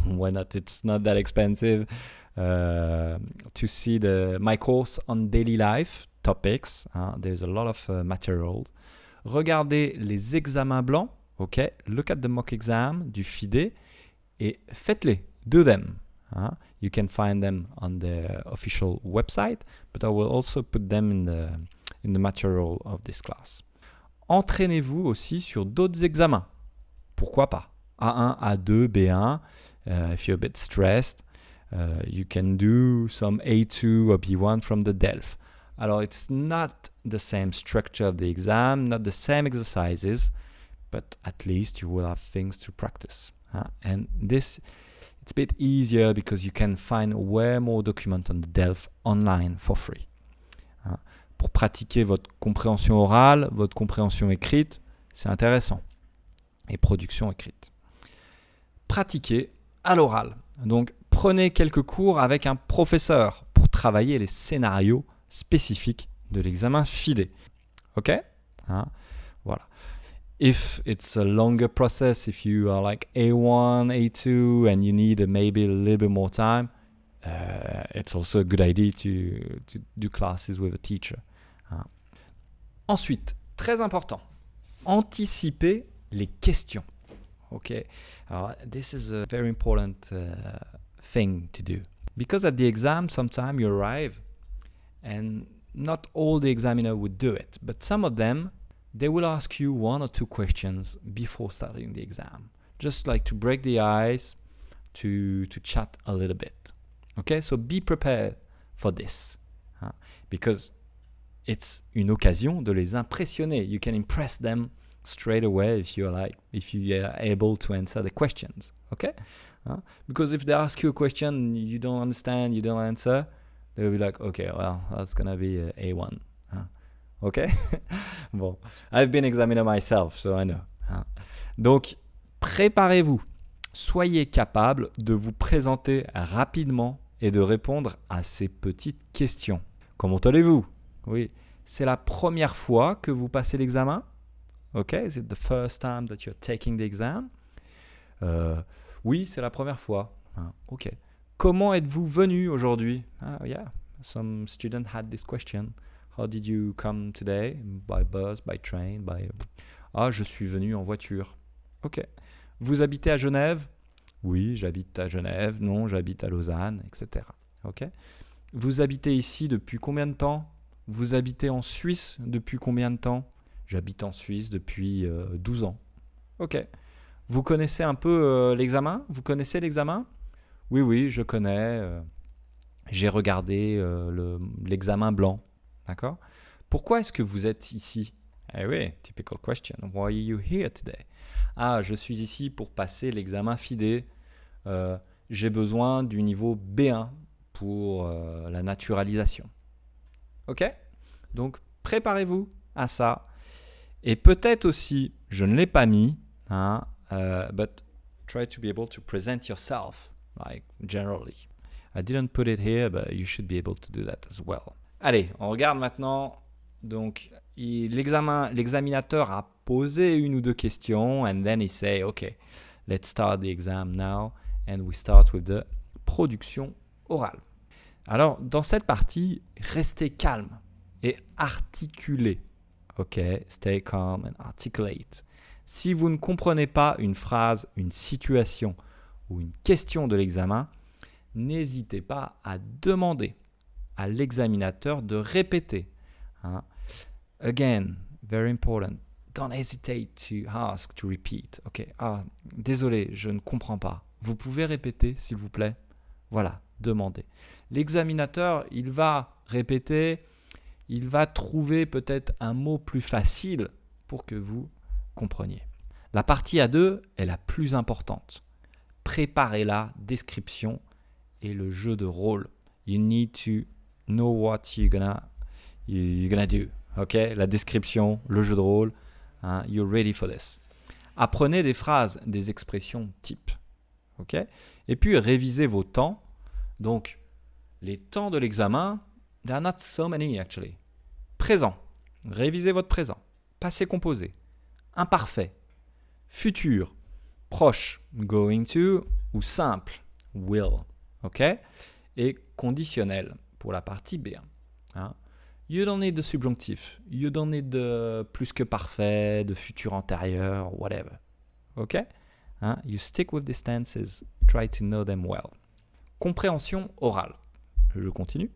why not, it's not that expensive, to see my course on daily life topics. There's a lot of materials. Regardez les examens blancs. Ok, look at the mock exam du FIDE et faites-les. Do them. You can find them on the official website, but I will also put them in the material of this class. Entraînez-vous aussi sur d'autres examens. Pourquoi pas? A1, A2, B1, if you're a bit stressed. You can do some A2 or B1 from the DELF. Alors, it's not the same structure of the exam, not the same exercises, but at least you will have things to practice. And this, it's a bit easier because you can find way more documents on the DELF online for free. Pour pratiquer votre compréhension orale, votre compréhension écrite, c'est intéressant. Et production écrite. Pratiquez à l'oral. Donc, prenez quelques cours avec un professeur pour travailler les scénarios spécifiques de l'examen FIDE. OK? Voilà. If it's a longer process, if you are like A1, A2, and you need maybe a little bit more time, it's also a good idea to do classes with a teacher. Ensuite, très important, anticiper les questions. Okay, this is a very important thing to do. Because at the exam, sometimes you arrive and not all the examiner would do it, but some of them, they will ask you 1 or 2 questions before starting the exam, just like to break the ice, to chat a little bit. Okay, so be prepared for this, because it's une occasion de les impressionner. You can impress them straight away if you are able to answer the questions. Okay, because if they ask you a question you don't understand, you don't answer, they'll be like, okay, well, that's gonna be A1. Okay. Bon, I've been examiner myself, so I know. Donc, préparez-vous. Soyez capable de vous présenter rapidement et de répondre à ces petites questions. Comment allez-vous? Oui, c'est la première fois que vous passez l'examen? Okay, is it the first time that you're taking the exam? Oui, c'est la première fois. Ok. Comment êtes-vous venu aujourd'hui? Yeah, some student had this question. How did you come today? By bus, by train, by... je suis venu en voiture. Ok. Vous habitez à Genève? Oui, j'habite à Genève. Non, j'habite à Lausanne, etc. Ok. Vous habitez ici depuis combien de temps? Vous habitez en Suisse depuis combien de temps? J'habite en Suisse depuis 12 ans. Ok. Vous connaissez un peu l'examen? Vous connaissez l'examen? Oui, je connais. J'ai regardé l'examen blanc. D'accord? Pourquoi est-ce que vous êtes ici? Eh oui, typical question. Why are you here today? Je suis ici pour passer l'examen FIDE. J'ai besoin du niveau B1 pour la naturalisation. Ok? Donc, préparez-vous à ça. Et peut-être aussi, je ne l'ai pas mis, but try to be able to present yourself, like generally. I didn't put it here, but you should be able to do that as well. Allez, on regarde maintenant. Donc, l'examinateur a posé 1 ou 2 questions, and then he say, okay, let's start the exam now, and we start with the production orale. Alors, dans cette partie, restez calme et articulez. Ok, stay calm and articulate. Si vous ne comprenez pas une phrase, une situation ou une question de l'examen, n'hésitez pas à demander à l'examinateur de répéter. Again, very important. Don't hesitate to ask, to repeat. Ok, désolé, je ne comprends pas. Vous pouvez répéter, s'il vous plaît? Voilà, demandez. L'examinateur, il va répéter, il va trouver peut-être un mot plus facile pour que vous compreniez. La partie A2 est la plus importante. Préparez la description et le jeu de rôle. You need to know what you're gonna do. Ok, la description, le jeu de rôle. You're ready for this. Apprenez des phrases, des expressions types. Ok, et puis révisez vos temps. Donc, les temps de l'examen, there are not so many actually. Présent, révisez votre présent. Passé composé, imparfait, futur, proche, going to, ou simple, will. Ok, et conditionnel pour la partie B1. You don't need de subjonctif. You don't need de plus que parfait, de futur antérieur, whatever. Ok? You stick with these tenses. Try to know them well. Compréhension orale. Je continue.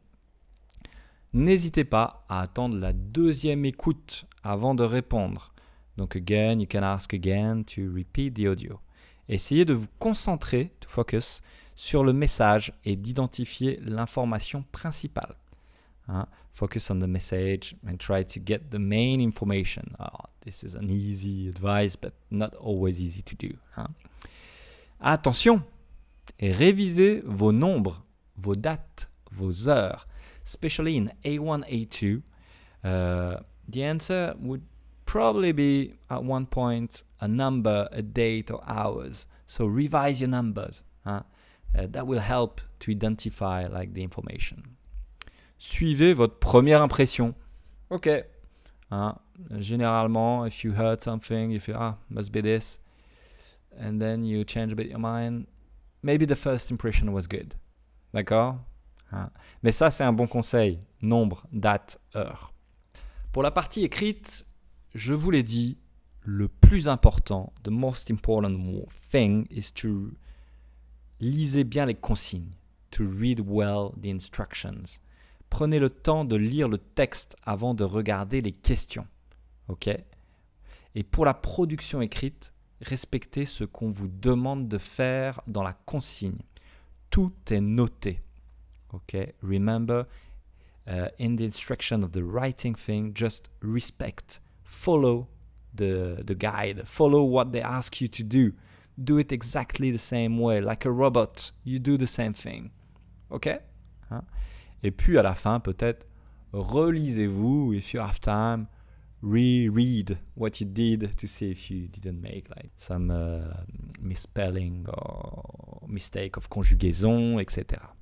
N'hésitez pas à attendre la 2e écoute avant de répondre. Donc, again, you can ask again to repeat the audio. Essayez de vous concentrer, to focus, sur le message et d'identifier l'information principale. Hein? Focus on the message and try to get the main information. This is an easy advice, but not always easy to do. Hein? Attention, révisez vos nombres, vos dates, vos heures, especially in A1, A2. The answer would probably be at one point a number, a date or hours. So revise your numbers. Hein? That will help to identify like the information. Suivez votre première impression. Ok. Hein? Généralement, if you heard something, you feel, must be this. And then you change a bit your mind. Maybe the first impression was good. D'accord? Hein? Mais ça, c'est un bon conseil. Nombre, date, heure. Pour la partie écrite, je vous l'ai dit, le plus important, the most important thing is to lisez bien les consignes. To read well the instructions. Prenez le temps de lire le texte avant de regarder les questions. Ok? Et pour la production écrite, respectez ce qu'on vous demande de faire dans la consigne. Tout est noté. Ok? Remember, in the instruction of the writing thing, just respect. Follow the guide. Follow what they ask you to do. Do it exactly the same way. Like a robot, you do the same thing. Ok? Hein? Et puis à la fin, peut-être, relisez-vous, if you have time, reread what you did to see if you didn't make like some misspelling or mistake of conjugaison, etc.